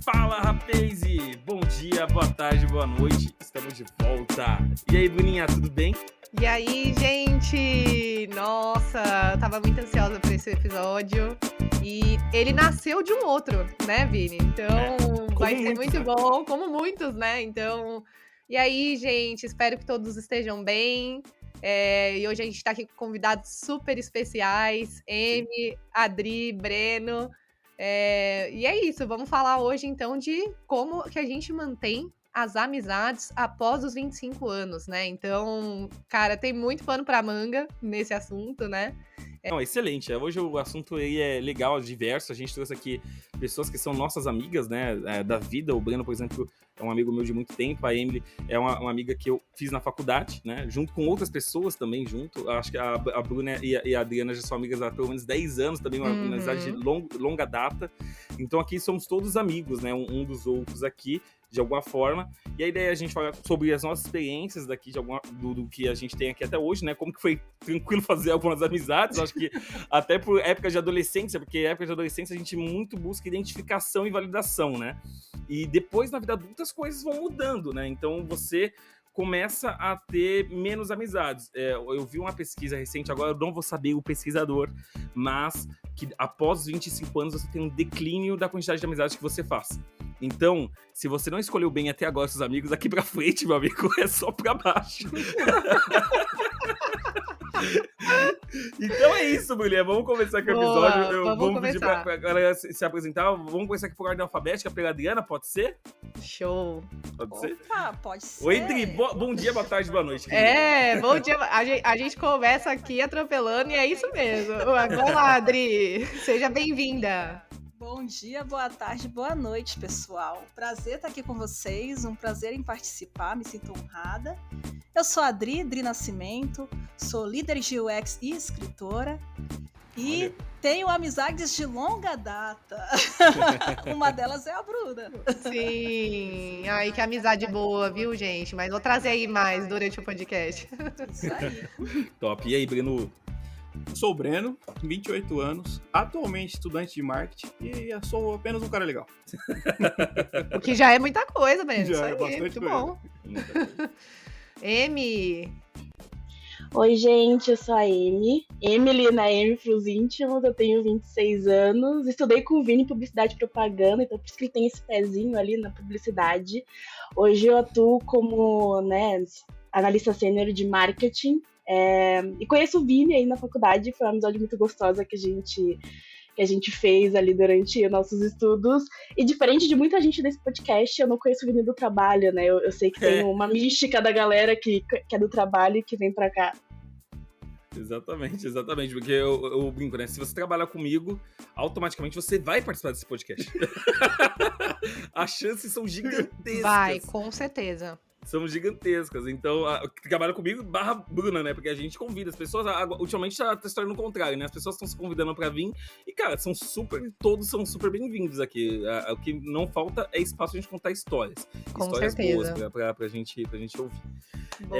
Fala, rapaz! Bom dia, boa tarde, boa noite. Estamos de volta. E aí, Bruninha, tudo bem? E aí, gente? Nossa, eu tava muito ansiosa por esse episódio. E ele nasceu de um outro, né, Vini? Então, vai ser muitos, muito né? bom, como muitos, né? Então, e aí, gente? Espero que todos estejam bem. E hoje a gente tá aqui com convidados super especiais: Emi, Adri, Breno. E é isso, vamos falar hoje então de como que a gente mantém as amizades após os 25 anos, né? Então, cara, tem muito pano pra manga nesse assunto, né? Não, excelente. Hoje o assunto aí é legal, diverso. A gente trouxe aqui pessoas que são nossas amigas, né, da vida. O Breno, por exemplo, é um amigo meu de muito tempo. A Emily é uma amiga que eu fiz na faculdade, né, junto com outras pessoas também, junto. Acho que a Bruna e a Adriana já são amigas há pelo menos 10 anos, também uma amizade de longa data. Então aqui somos todos amigos, né, um dos outros aqui, de alguma forma. E a ideia é a gente falar sobre as nossas experiências daqui, do que a gente tem aqui até hoje, né? Como que foi tranquilo fazer algumas amizades. Acho que até por época de adolescência, porque época de adolescência a gente muito busca identificação e validação, né? E depois, na vida adulta, as coisas vão mudando, né? Então você começa a ter menos amizades. Eu vi uma pesquisa recente, agora eu não vou saber o pesquisador, mas que após os 25 anos você tem um declínio da quantidade de amizades que você faz. Então, se você não escolheu bem até agora seus amigos, daqui pra frente, meu amigo, é só pra baixo. Então é isso, mulher. Vamos começar com o episódio. Vamos pedir pra galera se apresentar. Vamos começar aqui por ordem alfabética pela Adriana, pode ser? Show. Pode ser? Opa, pode ser. Oi, Dri. Bom dia, boa tarde, boa noite. Bom dia. A gente começa aqui atropelando e é isso mesmo. Vamos lá, Adri. Seja bem-vinda. Bom dia, boa tarde, boa noite, pessoal. Prazer estar aqui com vocês, um prazer em participar, me sinto honrada. Eu sou a Adri Nascimento, sou líder de UX e escritora e tenho amizades de longa data. Uma delas é a Bruna. Sim, ai, que amizade boa, viu, gente? Mas vou trazer aí mais durante o podcast. Isso aí. Top. E aí, Breno? Eu sou o Breno, 28 anos, atualmente estudante de marketing e eu sou apenas um cara legal. O que já é muita coisa, Breno. Já Isso é aí, bastante muito coisa. bom. Emi. Oi, gente, eu sou a Emi. Emily na Emi pros íntimos, eu tenho 26 anos. Estudei com o Vini em publicidade e propaganda, então por isso que ele tem esse pezinho ali na publicidade. Hoje eu atuo como, analista sênior de marketing. E conheço o Vini aí na faculdade, foi uma amizade muito gostosa que a gente fez ali durante nossos estudos. E diferente de muita gente desse podcast, eu não conheço o Vini do trabalho, né? Eu sei que tem uma mística da galera que é do trabalho e que vem pra cá. Exatamente, porque eu brinco, né? Se você trabalhar comigo, automaticamente você vai participar desse podcast. As chances são gigantescas. Vai, com certeza. São gigantescas, então trabalha comigo /Bruna, né, porque a gente convida as pessoas, ultimamente tá se tornando o contrário, né, as pessoas estão se convidando pra vir e, cara, todos são super bem-vindos aqui, o que não falta é espaço pra gente contar histórias certeza. boas pra gente ouvir. Boa.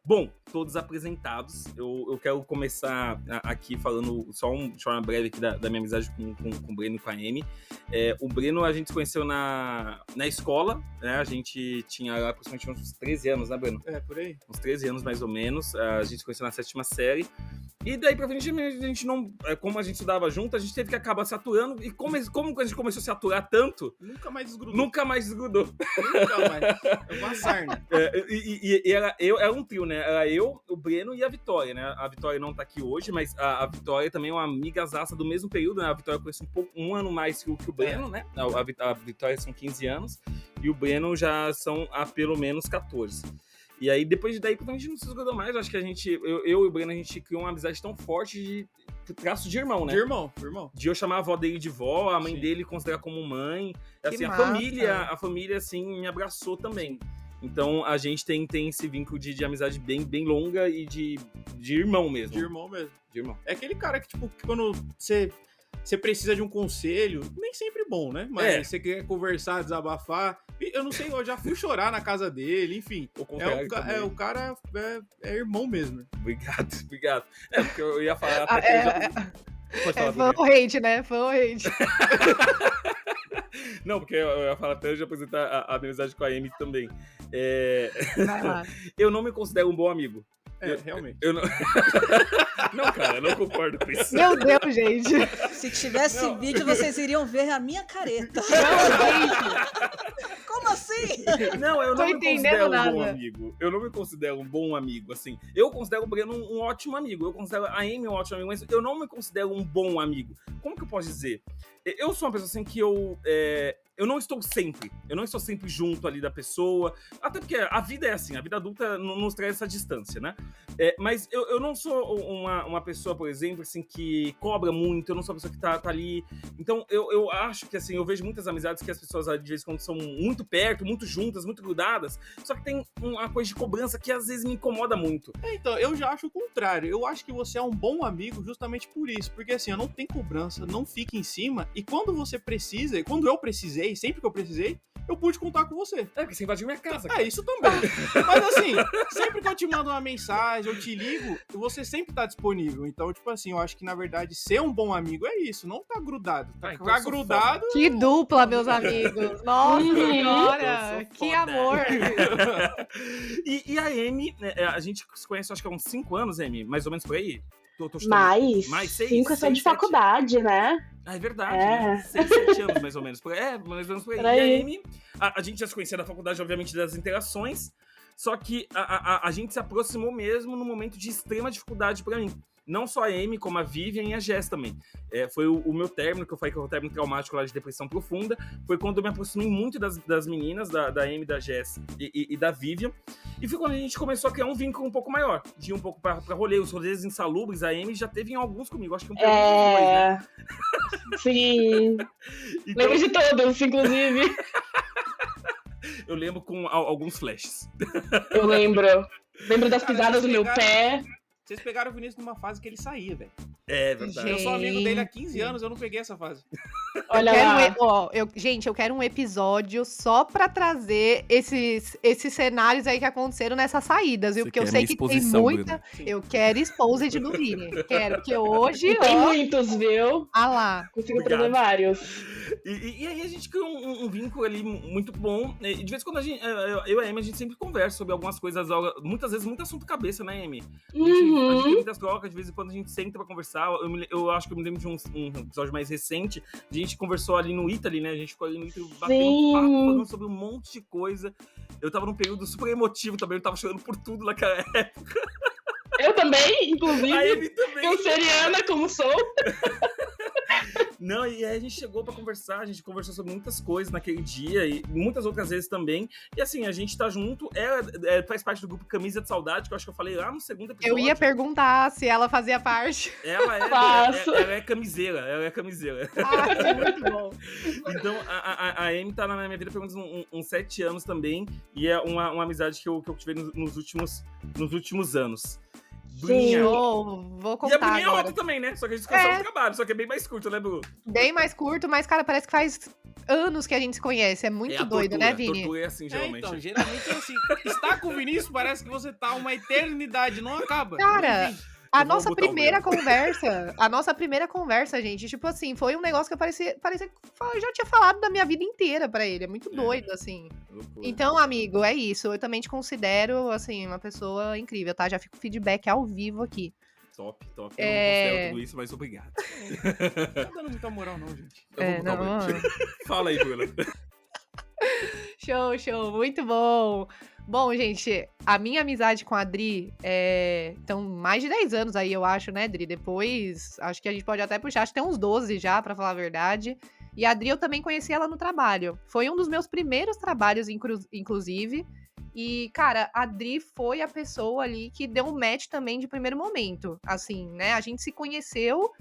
Bom, todos apresentados, eu quero começar aqui falando só uma breve aqui da minha amizade com o Breno e com a Emi. O Breno a gente se conheceu na escola, né, a gente tinha aproximadamente uns 13 anos, né, Breno? Por aí. Uns 13 anos, mais ou menos. A gente se conheceu na 7ª série. E daí pra frente, a gente não... Como a gente estudava junto, a gente teve que acabar se aturando. E como a gente começou a se aturar tanto... Nunca mais desgrudou. Nunca mais. É uma sarna. Era um trio, né? Era eu, o Breno e a Vitória, né? A Vitória não tá aqui hoje, mas a Vitória também é uma amigazaça do mesmo período, né? A Vitória conhece um ano mais que o Breno, né? A Vitória são 15 anos e o Breno já são há pelo menos 14. E aí, depois daí, a gente não se esgotou mais. Acho que eu e o Breno, a gente criou uma amizade tão forte de traço de irmão, né? De irmão. De eu chamar a avó dele de vó, a mãe Sim. dele considerar como mãe. Assim, a massa. família, assim, me abraçou também. Então, a gente tem esse vínculo de amizade bem, bem longa e de irmão mesmo. De irmão mesmo. De irmão. É aquele cara que, tipo, quando você precisa de um conselho, nem sempre bom, né? Mas você quer conversar, desabafar. Eu não sei, eu já fui chorar na casa dele, enfim. O contrário também. O cara é irmão mesmo. Obrigado. Porque eu ia falar até que eu já... Pode falar, Fã ou hate, né? Fã ou hate. Não, porque eu ia falar até de apresentar a amizade com a Amy também. Vai lá. Eu não me considero um bom amigo. Realmente. Eu não... Não, cara, eu não concordo com isso. Meu Deus, gente. Se tivesse vídeo, vocês iriam ver a minha careta. Como assim? Não, eu Tô não me entendendo considero um bom nada. amigo. Eu não me considero um bom amigo, assim. Eu considero o Breno um ótimo amigo. Eu considero a Amy um ótimo amigo, mas eu não me considero um bom amigo. Como que eu posso dizer? Eu sou uma pessoa assim que eu não estou sempre. Eu não estou sempre junto ali da pessoa. Até porque a vida é assim, a vida adulta nos traz essa distância, né? Mas eu não sou uma pessoa, por exemplo, assim, que cobra muito, eu não sou uma pessoa que tá ali. Então, eu acho que, assim, eu vejo muitas amizades que as pessoas, de vez em quando, são muito perto, muito juntas, muito grudadas, só que tem uma coisa de cobrança que às vezes me incomoda muito. Então, eu já acho o contrário. Eu acho que você é um bom amigo justamente por isso. Porque, assim, eu não tenho cobrança, não fica em cima. E quando você precisa, quando eu precisei, sempre que eu precisei, eu pude contar com você. Porque você invadiu minha casa, cara. Isso também. Mas assim, sempre que eu te mando uma mensagem, eu te ligo, você sempre tá disponível. Então, tipo assim, eu acho que, na verdade, ser um bom amigo é isso. Não tá grudado. Tá então grudado... Que dupla, meus amigos. Nossa Eu senhora, sou que foda. amor. E a Amy, né, a gente se conhece, acho que há uns 5 anos, Amy, mais ou menos por aí. Tô chutando. Mais 6, 5 é só de 7. faculdade, né? Ah, é verdade, né? 6, 7 anos, mais ou menos. Mais ou menos por aí. Por aí. E a Amy, a gente já se conhecia da faculdade, obviamente, das interações, só que a gente se aproximou mesmo no momento de extrema dificuldade pra mim. Não só a Amy, como a Vivian e a Jess também. Foi o meu término, que eu falei que é o término traumático lá de depressão profunda. Foi quando eu me aproximei muito das meninas, da Amy, da Jess e da Vivian. E foi quando a gente começou a criar um vínculo um pouco maior. De ir um pouco pra rolê. Os rolês insalubres, a Amy já teve em alguns comigo. Acho que um dois, né? Sim. Então, Lembro de todos, inclusive. eu lembro com alguns flashes. Eu lembro. Lembro das Cara, pisadas no meu pegaram- pé. Vocês pegaram o Vinícius numa fase que ele saía, velho. É verdade. Eu sou amigo dele há 15 anos, eu não peguei essa fase. Olha lá. Gente, eu quero um episódio só pra trazer esses cenários aí que aconteceram nessas saídas, viu? Você Porque eu quer sei minha que tem exposição, muita. Bruna? Eu quero exposed do Vini. Quero, porque hoje, E tem ó. muitos, viu? Ah lá. Consigo Obrigado. trazer vários. E aí a gente criou um vínculo ali muito bom. E de vez em quando eu e a Amy, a gente sempre conversa sobre algumas coisas. Muitas vezes, muito assunto cabeça, né, Amy? A gente tem muitas trocas, de vez em quando a gente senta pra conversar. Eu acho que eu me lembro de um episódio mais recente. A gente conversou ali no Italy, né? A gente ficou ali no Italy batendo papo, falando sobre um monte de coisa. Eu tava num período super emotivo também, eu tava chorando por tudo naquela época. Eu também, A inclusive. Amy também. Canceriana, como sou. Não, e aí a gente chegou pra conversar, a gente conversou sobre muitas coisas naquele dia e muitas outras vezes também. E assim, a gente tá junto, ela faz parte do grupo Camisa de Saudade, que eu acho que eu falei lá no segundo episódio. Eu ia perguntar se ela fazia parte. Faço. Ela é camiseira, Ah, muito bom. Então, a Amy tá na minha vida pelo menos uns 7 anos também, e é uma amizade que eu tive nos últimos anos. Bruninha. Show, vou E a contar Bruninha é agora. outra também, né? Só que a gente se conheceu no trabalho, só que é bem mais curto, né, Bru? Bem mais curto, mas, cara, parece que faz anos que a gente se conhece. É muito a doido, tortura, né, Vini? Tortura é assim, geralmente. Então, geralmente é assim. Estar com o Vinícius parece que você tá uma eternidade, não acaba. Cara, Enfim. a Eu vou nossa botar o primeira conversa, gente, tipo assim, foi um negócio que eu parecia que eu já tinha falado da minha vida inteira pra ele. É muito doido, assim. Loucura. Então, amigo, é isso. Eu também te considero, assim, uma pessoa incrível, tá? Já fico feedback ao vivo aqui. Top. Eu não considero tudo isso, mas obrigado. Não tá dando muita moral, não, gente. Eu vou botar o meu. Fala aí, Bruna. Show, muito bom. Bom, gente, a minha amizade com a Adri então, mais de 10 anos aí, eu acho, né, Adri? Depois, acho que a gente pode até puxar, acho que tem uns 12 já, pra falar a verdade. E a Adri, eu também conheci ela no trabalho. Foi um dos meus primeiros trabalhos, inclusive. E, cara, a Adri foi a pessoa ali que deu um match também de primeiro momento. Assim, né? A gente se conheceu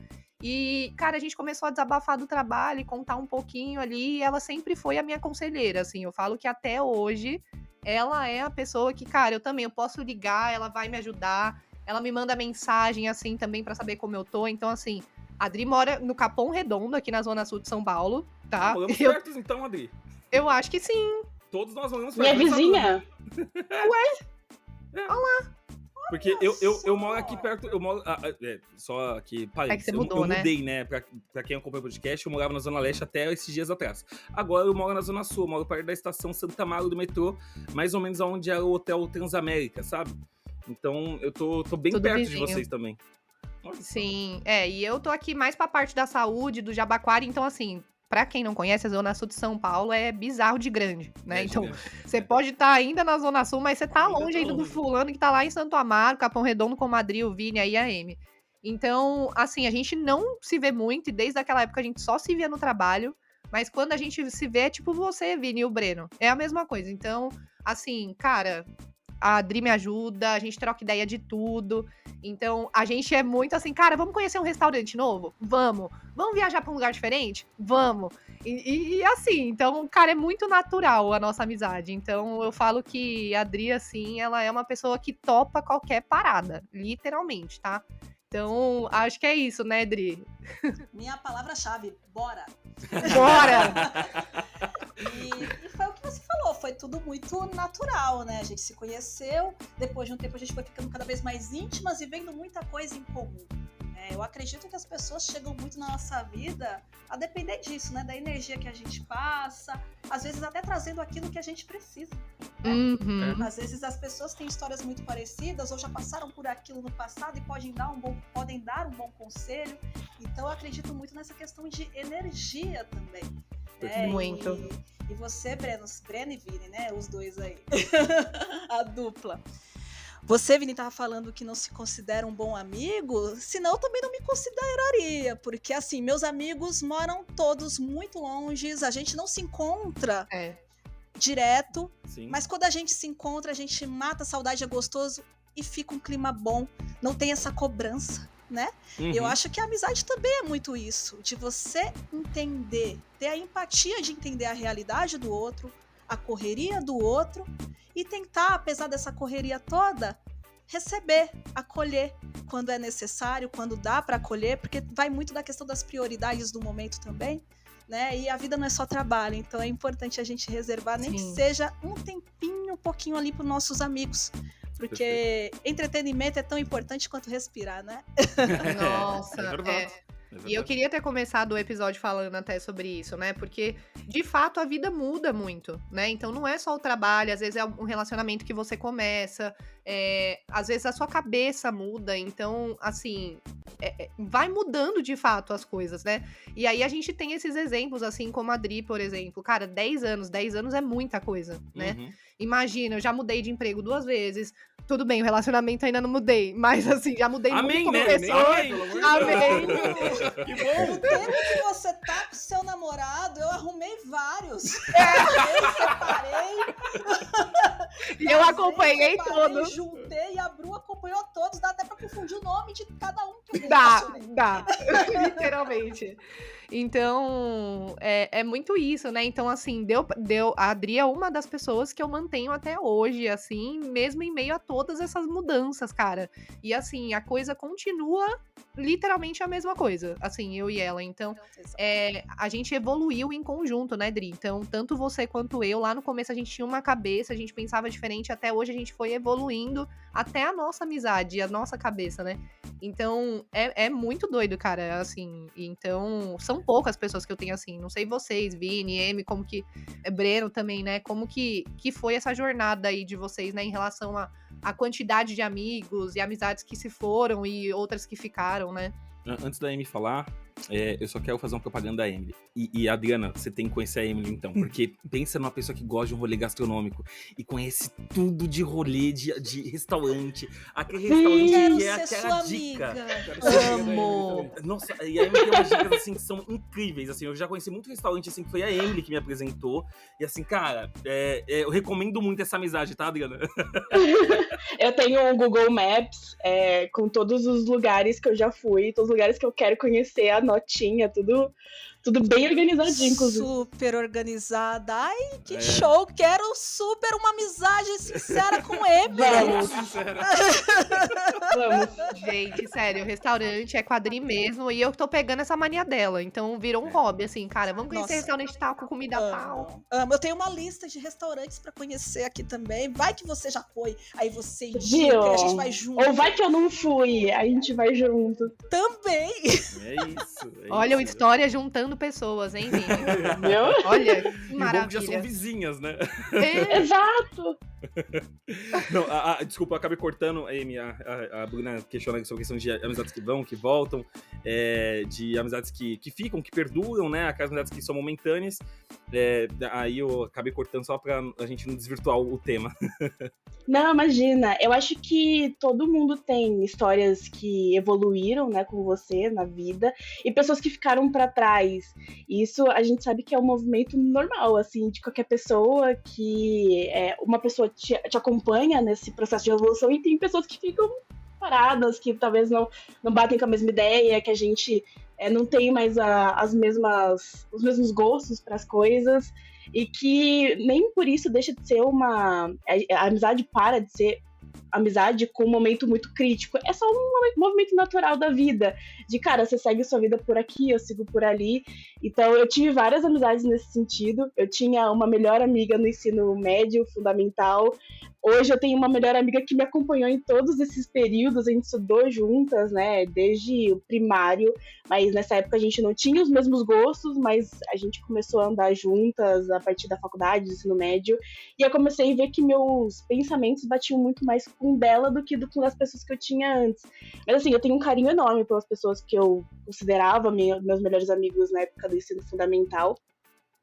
e, cara, a gente começou a desabafar do trabalho e contar um pouquinho ali. E ela sempre foi a minha conselheira, assim. Eu falo que até hoje ela é a pessoa que, cara, eu posso ligar, ela vai me ajudar. Ela me manda mensagem, assim, também pra saber como eu tô. Então, assim, a Adri mora no Capão Redondo, aqui na Zona Sul de São Paulo, tá? Moramos perto, então, Adri. Eu acho que sim. Todos nós moramos Minha perto. vizinha. Porque eu moro aqui perto, eu moro, só que, É que você eu mudou, né? mudei, né, pra quem acompanha o podcast, eu morava na Zona Leste até esses dias atrás. Agora eu moro na Zona Sul, eu moro perto da estação Santa Amaro do metrô, mais ou menos onde era o Hotel Transamérica, sabe? Então eu tô bem Tudo perto vizinho. de vocês também. Olha só. Sim, e eu tô aqui mais pra parte da saúde, do Jabaquara, então assim, pra quem não conhece, a Zona Sul de São Paulo é bizarro de grande, né? É Então, gigante. você pode estar ainda na Zona Sul, mas você tá Ainda longe tá ainda do longe. fulano que tá lá em Santo Amaro, Capão Redondo, com o Madri, o Vini, aí a Amy. Então, assim, a gente não se vê muito, e desde aquela época a gente só se via no trabalho, mas quando a gente se vê, é tipo você, Vini, e o Breno. É a mesma coisa. Então, assim, cara, a Adri me ajuda, a gente troca ideia de tudo. Então, a gente é muito assim, cara, vamos conhecer um restaurante novo? Vamos. Vamos viajar pra um lugar diferente? Vamos. E assim, então, cara, é muito natural a nossa amizade. Então, eu falo que a Adri, assim, ela é uma pessoa que topa qualquer parada, literalmente, tá? Então, acho que é isso, né, Adri? Minha palavra-chave, bora! Bora! E foi o que você falou, foi tudo muito natural, né? A gente se conheceu, depois de um tempo a gente foi ficando cada vez mais íntimas e vendo muita coisa em comum. Eu acredito que as pessoas chegam muito na nossa vida a depender disso, né? Da energia que a gente passa, às vezes até trazendo aquilo que a gente precisa. Uhum. Às vezes as pessoas têm histórias muito parecidas ou já passaram por aquilo no passado e podem dar um bom conselho. Então eu acredito muito nessa questão de energia também. Muito. E você, Breno e Vini, né? Os dois aí. A dupla. Você, Vini, estava falando que não se considera um bom amigo, senão eu também não me consideraria, porque assim, meus amigos moram todos muito longe, a gente não se encontra direto, Sim. mas quando a gente se encontra, a gente mata a saudade, é gostoso e fica um clima bom, não tem essa cobrança, né? Uhum. Eu acho que a amizade também é muito isso, de você entender, ter a empatia de entender a realidade do outro, a correria do outro, e tentar, apesar dessa correria toda, receber, acolher quando é necessário, quando dá para acolher, porque vai muito da questão das prioridades do momento também, né? E a vida não é só trabalho, então é importante a gente reservar, nem que seja um tempinho, um pouquinho ali para os nossos amigos, porque entretenimento é tão importante quanto respirar, né? Nossa, É verdade. E eu queria ter começado o episódio falando até sobre isso, né? Porque, de fato, a vida muda muito, né? Então, não é só o trabalho, às vezes é um relacionamento que você começa, às vezes a sua cabeça muda, então, assim, vai mudando, de fato, as coisas, né? E aí a gente tem esses exemplos, assim, como a Adri, por exemplo. Cara, 10 anos é muita coisa, né? Uhum. Imagina, eu já mudei de emprego 2 vezes. Tudo bem, o relacionamento ainda não mudei, mas assim, já mudei muito como pessoa. Amém, pelo amor de Deus. Que No bom! tempo que você tá com seu namorado, eu arrumei vários. Separei. E eu acompanhei todos. Juntei e a Bru acompanhou todos. Dá até pra confundir o nome de cada um que eu Dá. relacionei. Literalmente. Então, é muito isso, né? Então, assim, a Adri é uma das pessoas que eu mantenho até hoje, assim, mesmo em meio a todas essas mudanças, cara. E, assim, a coisa continua literalmente a mesma coisa, assim, eu e ela. Então, a gente evoluiu em conjunto, né, Dri? Então, tanto você quanto eu, lá no começo a gente tinha uma cabeça, a gente pensava diferente, até hoje a gente foi evoluindo até a nossa amizade, a nossa cabeça, né? Então, é muito doido, cara, assim. Então, são poucas pessoas que eu tenho assim. Não sei vocês, Vini, Amy, como que... Breno também, né? Como que foi essa jornada aí de vocês, né? Em relação à quantidade de amigos e amizades que se foram e outras que ficaram, né? Antes da Amy falar, eu só quero fazer uma propaganda da Emily. E Adriana, você tem que conhecer a Emily, então. Porque pensa numa pessoa que gosta de um rolê gastronômico e conhece tudo de rolê, de restaurante. Aquele restaurante Quero que é ser aquela sua dica. amiga. Amo! Nossa, e a Emily tem umas dicas, assim, que são incríveis. Assim, eu já conheci muito restaurante, assim, que foi a Emily que me apresentou. E assim, cara, eu recomendo muito essa amizade, tá, Adriana? Eu tenho um Google Maps com todos os lugares que eu já fui, todos os lugares que eu quero conhecer, a notinha, tudo bem organizadinho, inclusive. Super organizada. Ai, que show! Quero super uma amizade sincera com ele. Vamos. Vamos. Gente, sério, o restaurante é quadrinho mesmo e eu tô pegando essa mania dela. Então virou um hobby, assim, cara. Vamos conhecer Nossa. restaurante tal com comida tal. Amo. Eu tenho uma lista de restaurantes pra conhecer aqui também. Vai que você já foi, aí você indica Viu? e a gente vai junto. Ou vai que eu não fui, a gente vai junto. Também. É isso. Olha o História juntando pessoas, hein, Vini? Viu? Olha, que E o bom que já maravilha. são vizinhas, né? É, Exato. Não, desculpa, eu acabei cortando, Amy, a Bruna questionando sobre a questão de amizades que vão, que voltam, de amizades que ficam, que perduram, né? Aquelas amizades que são momentâneas. Aí eu acabei cortando só pra a gente não desvirtuar o tema. Não, imagina. Eu acho que todo mundo tem histórias que evoluíram, né, com você na vida e pessoas que ficaram pra trás. E isso a gente sabe que é um movimento normal, assim, de qualquer pessoa que uma pessoa te acompanha nesse processo de evolução e tem pessoas que ficam paradas, que talvez não batem com a mesma ideia, que a gente não tem mais os mesmos gostos para as coisas e que nem por isso deixa de ser a amizade para de ser amizade com um momento muito crítico. É só um movimento natural da vida. De, cara, você segue sua vida por aqui, eu sigo por ali. Então, eu tive várias amizades nesse sentido. Eu tinha uma melhor amiga no ensino médio, fundamental. Hoje eu tenho uma melhor amiga que me acompanhou em todos esses períodos. A gente estudou juntas, né, desde o primário. Mas nessa época a gente não tinha os mesmos gostos, mas a gente começou a andar juntas a partir da faculdade, do ensino médio. E eu comecei a ver que meus pensamentos batiam muito mais com dela do que com as pessoas que eu tinha antes. Mas assim, eu tenho um carinho enorme pelas pessoas que eu considerava meus melhores amigos na época do ensino fundamental.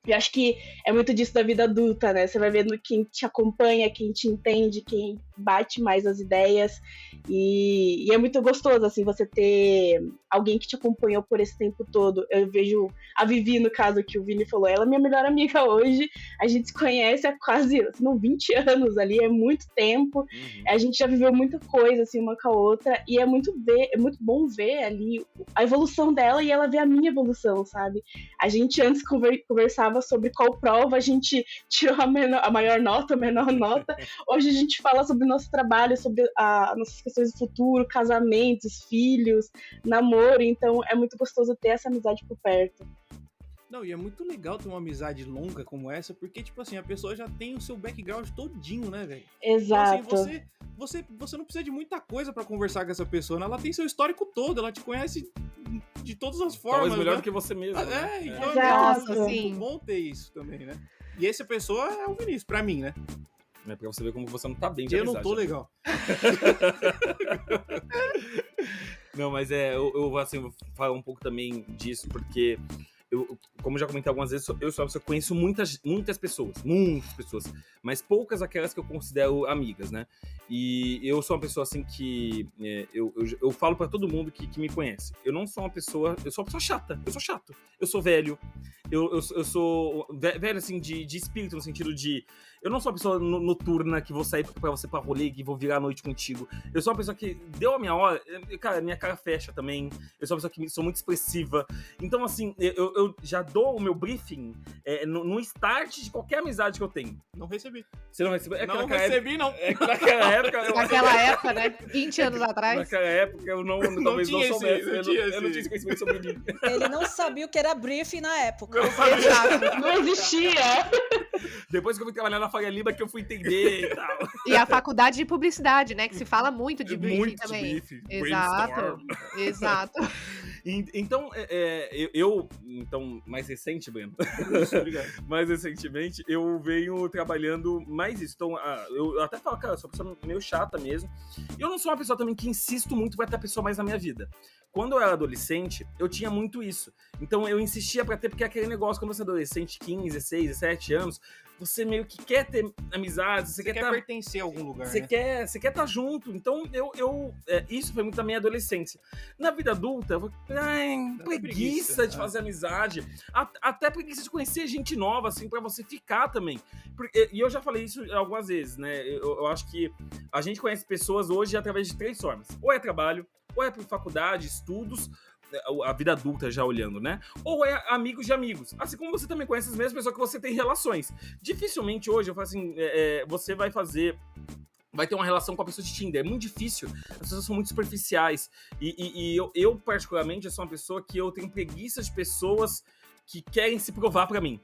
Eu acho que é muito disso da vida adulta, né? Você vai vendo quem te acompanha, quem te entende, quem bate mais as ideias. E é muito gostoso, assim, você ter alguém que te acompanhou por esse tempo todo. Eu vejo a Vivi, no caso, que o Vini falou, ela é minha melhor amiga hoje. A gente se conhece há quase, assim, 20 anos ali, é muito tempo. Uhum. A gente já viveu muita coisa, assim, uma com a outra. E é muito bom ver ali a evolução dela e ela ver a minha evolução, sabe? A gente antes conversava sobre qual prova a gente tirou a maior nota, a menor nota. Hoje a gente fala sobre o nosso trabalho, sobre nossas questões do futuro, casamentos, filhos, namoro. Então é muito gostoso ter essa amizade por perto. Não, e é muito legal ter uma amizade longa como essa, porque, tipo assim, a pessoa já tem o seu background todinho, né, velho? Exato. Então, assim, você não precisa de muita coisa pra conversar com essa pessoa, né? Ela tem seu histórico todo, ela te conhece de todas as formas. Talvez melhor né? do que você mesmo. Né? Então Exato. é Sim. muito bom ter isso também, né? E essa pessoa é o Vinícius, pra mim, né? É pra você ver como você não tá bem de Eu não amizade, tô né? legal. Não, mas eu assim, vou falar um pouco também disso, porque como eu já comentei algumas vezes, eu só conheço muitas pessoas, mas poucas aquelas que eu considero amigas, né? E eu sou uma pessoa assim que eu falo pra todo mundo que me conhece. Eu não sou uma pessoa, eu sou uma pessoa chata, eu sou chato, eu sou velho, eu sou velho assim de espírito, no sentido de eu não sou uma pessoa noturna que vou sair pra você pra rolê, que vou virar a noite contigo. Eu sou uma pessoa que deu a minha hora, cara, minha cara fecha também. Eu sou uma pessoa que sou muito expressiva. Então, assim, eu já dou o meu briefing no start de qualquer amizade que eu tenho. Não recebi. Você não recebeu? É que Não naquela recebi, não. É que naquela época... Naquela época, né? 20 anos atrás. Naquela época eu talvez não tinha soubesse. não Eu tinha não tinha esse conhecimento sobre mim. Ele não sabia o que era briefing na época. Exato. Não existia. Depois que eu fui trabalhar na Faria Lima que eu fui entender e tal. E a faculdade de publicidade, né? Que se fala muito de briefing Muito também. briefing, Exato. brainstorm. Exato. Então, então, mais recente, Breno, Isso, obrigado. mais recentemente, eu venho trabalhando mais isso. Então, eu até falo, cara, eu sou uma pessoa meio chata mesmo. E eu não sou uma pessoa também que insisto muito pra ter a pessoa mais na minha vida. Quando eu era adolescente, eu tinha muito isso. Então, eu insistia pra ter, porque é aquele negócio, quando você é adolescente, 15, 16, 17 anos, você meio que quer ter amizades, você quer pertencer a algum lugar, Você né? quer estar junto. Então, isso foi muito da minha adolescência. Na vida adulta, eu preguiça de fazer amizade. Até preguiça de conhecer gente nova, assim, pra você ficar também. E eu já falei isso algumas vezes, né? Eu acho que a gente conhece pessoas hoje através de 3 formas. Ou é trabalho, ou é por faculdade, estudos, a vida adulta já olhando, né? Ou é amigos de amigos. Assim como você também conhece as mesmas pessoas que você tem relações. Dificilmente hoje, eu falo assim, você vai fazer vai ter uma relação com a pessoa de Tinder. É muito difícil. As pessoas são muito superficiais. E eu, particularmente, sou uma pessoa que eu tenho preguiça de pessoas que querem se provar pra mim.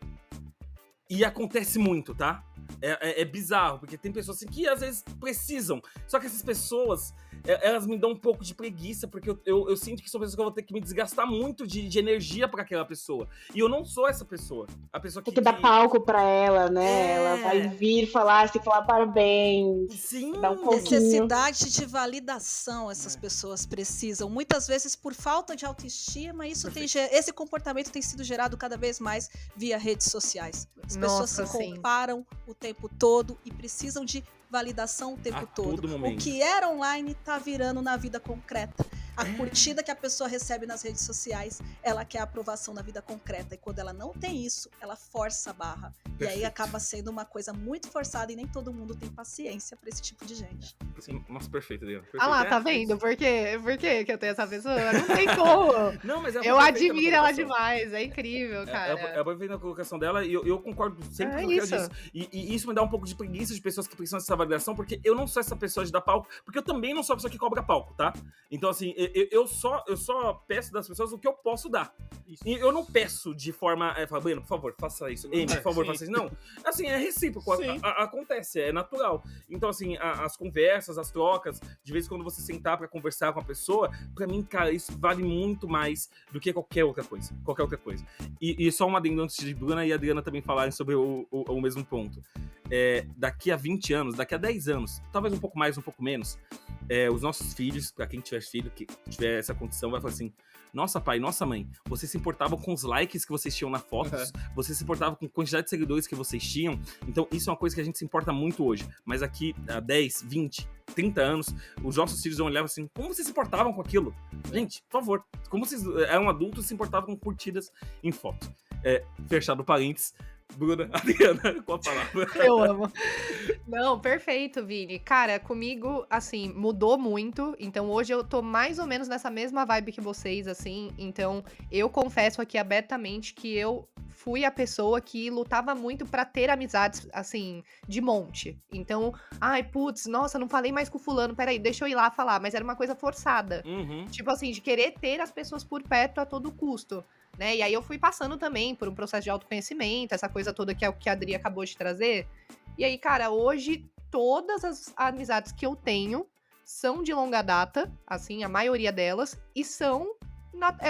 E acontece muito, tá? É bizarro, porque tem pessoas assim que às vezes precisam. Só que essas pessoas, elas me dão um pouco de preguiça, porque eu sinto que são pessoas que eu vou ter que me desgastar muito de energia pra aquela pessoa. E eu não sou essa pessoa. A pessoa Tem que dar palco pra ela, né? Ela vai vir falar parabéns. Sim. Dar um pouquinho. Necessidade de validação essas pessoas precisam. Muitas vezes por falta de autoestima, esse comportamento tem sido gerado cada vez mais via redes sociais. As pessoas se comparam o tempo todo e precisam de validação o tempo todo. O que era online tá virando na vida concreta. A curtida que a pessoa recebe nas redes sociais, ela quer a aprovação na vida concreta. E quando ela não tem isso, ela força a barra. Perfeito. E aí acaba sendo uma coisa muito forçada e nem todo mundo tem paciência pra esse tipo de gente. Sim, nossa, perfeito, Adriana. Ah lá, tá vendo? Por quê que eu tenho essa pessoa? Não tem como. Não, mas eu admiro ela demais, é incrível, cara. É perfeito na colocação dela e eu concordo sempre com o que ela disse. E isso me dá um pouco de preguiça de pessoas que precisam dessa validação, porque eu não sou essa pessoa de dar palco, porque eu também não sou a pessoa que cobra palco, tá? Então, assim, eu só peço das pessoas o que eu posso dar. Isso. E eu não peço de forma... Breno, por favor, faça isso. Amy, por favor, faça isso. Não. Assim, é recíproco. Acontece, é natural. Então, assim, as conversas, as trocas, de vez em quando você sentar pra conversar com a pessoa, pra mim, cara, isso vale muito mais do que qualquer outra coisa. E só um adendo antes de Bruna e a Adriana também falarem sobre o mesmo ponto. Daqui a 20 anos, daqui a 10 anos, talvez um pouco mais, um pouco menos, os nossos filhos, pra quem tiver filho, que tiver essa condição, vai falar assim: nossa pai, nossa mãe, vocês se importavam com os likes que vocês tinham na foto, vocês se importavam com a quantidade de seguidores que vocês tinham. Então isso é uma coisa que a gente se importa muito hoje, mas aqui a 10, 20, 30 anos, os nossos filhos vão olhar assim: como vocês se importavam com aquilo? Gente, por favor, como vocês eram adultos e se importavam com curtidas em foto. Fechado parênteses. Bruna, Adriana, com a palavra. Eu amo. Não, perfeito, Vini. Cara, comigo, assim, mudou muito. Então, hoje eu tô mais ou menos nessa mesma vibe que vocês, assim. Então, eu confesso aqui abertamente que eu fui a pessoa que lutava muito pra ter amizades, assim, de monte. Então, ai, putz, nossa, não falei mais com o fulano, peraí, deixa eu ir lá falar. Mas era uma coisa forçada. Tipo assim, de querer ter as pessoas por perto a todo custo. Né? E aí eu fui passando também por um processo de autoconhecimento, essa coisa toda que é o que a Adri acabou de trazer. E aí, cara, hoje todas as amizades que eu tenho são de longa data, assim, a maioria delas, e são